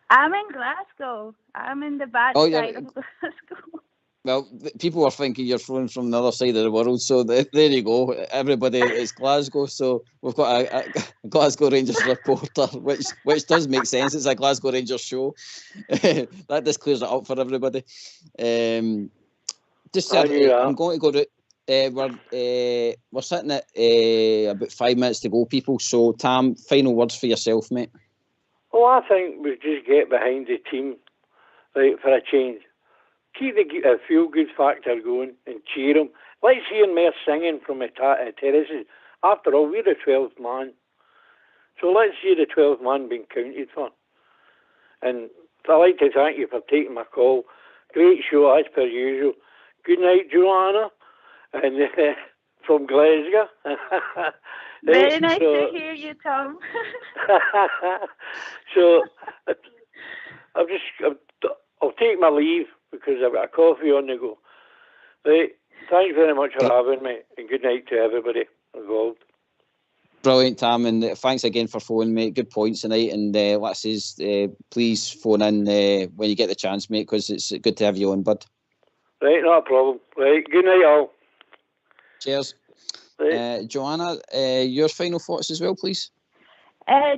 Speaker 10: I'm in Glasgow. I'm in the bad side of Glasgow.
Speaker 1: Well, people were thinking you're phone from the other side of the world, so there you go. Everybody, it's Glasgow, so we've got a Glasgow Rangers reporter, which does make sense. It's a Glasgow Rangers show. That just clears it up for everybody. I'm going to go to. We're sitting at about 5 minutes to go, people. So, Tam, final words for yourself, mate.
Speaker 8: Well, I think we just get behind the team, right, for a change. Keep the feel-good factor going and cheer them. Let's hear more singing from the terraces. After all, we're the 12th man. So let's hear the 12th man being counted for. And I'd like to thank you for taking my call. Great show, as per usual. Good night, Joanna. And from Glasgow.
Speaker 10: Very nice to hear you, Tom.
Speaker 8: So I'll take my leave because I've got a coffee on the go. Right. Thanks very much for having me, and good night to everybody involved.
Speaker 1: Brilliant, Tam, and thanks again for phoning, mate. Good points tonight, and let's say please phone in when you get the chance, mate, because it's good to have you on, bud.
Speaker 8: Right, not a problem. Right, good night, all.
Speaker 1: Cheers.
Speaker 8: Right.
Speaker 1: Joanna, your final thoughts as well, please.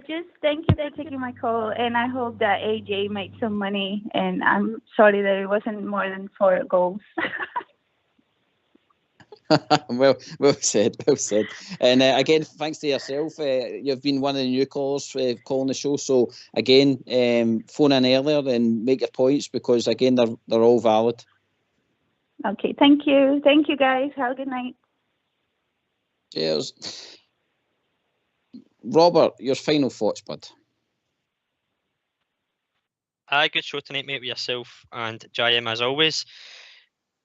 Speaker 10: Just thank you for taking my call, and I hope that AJ makes some money, and I'm sorry that it wasn't more than 4 goals.
Speaker 1: well said. And again, thanks to yourself. You've been one of the new callers calling the show. So again, phone in earlier and make your points, because again, they're all valid.
Speaker 10: Okay, thank you. Thank you, guys. Have a good night.
Speaker 1: Cheers. Robert, your final thoughts, bud.
Speaker 3: Good show tonight, mate, with yourself and JM as always.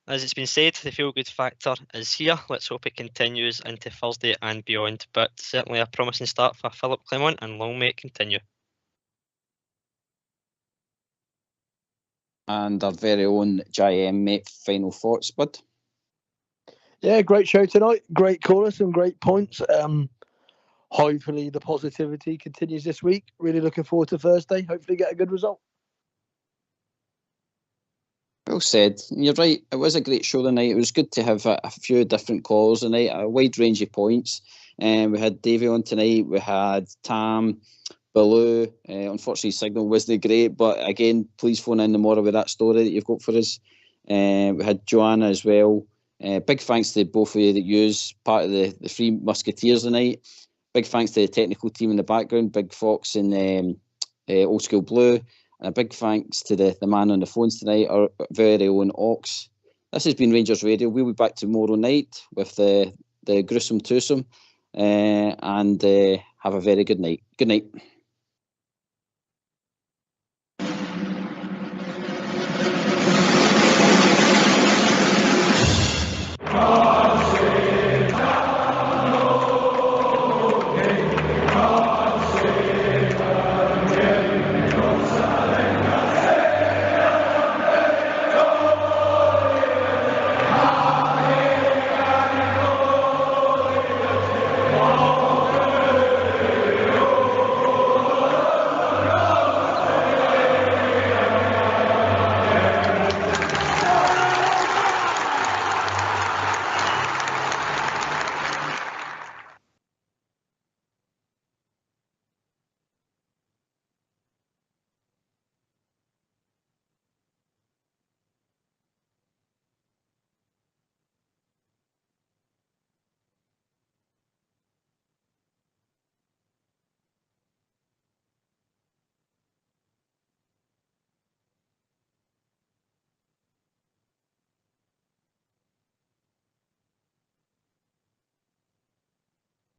Speaker 3: As it's been said, the feel-good factor is here. Let's hope it continues into Thursday and beyond. But certainly a promising start for Philip Clement, and long may it continue.
Speaker 1: And our very own JM, mate, final thoughts, bud.
Speaker 2: Yeah, great show tonight. Great caller, some great points. Hopefully the positivity continues this week. Really looking forward to Thursday. Hopefully get a good result.
Speaker 1: Well said. You're right. It was a great show tonight. It was good to have a few different calls tonight, a wide range of points. We had Davey on tonight. We had Tam, Baloo. Unfortunately, signal wasn't great, but again, please phone in tomorrow with that story that you've got for us. We had Joanna as well. Big thanks to both of you that use part of the Three Musketeers tonight. Big thanks to the technical team in the background, Big Fox and Old School Blue. And a big thanks to the man on the phones tonight, our very own Ox. This has been Rangers Radio. We'll be back tomorrow night with the gruesome twosome. And have a very good night. Good night.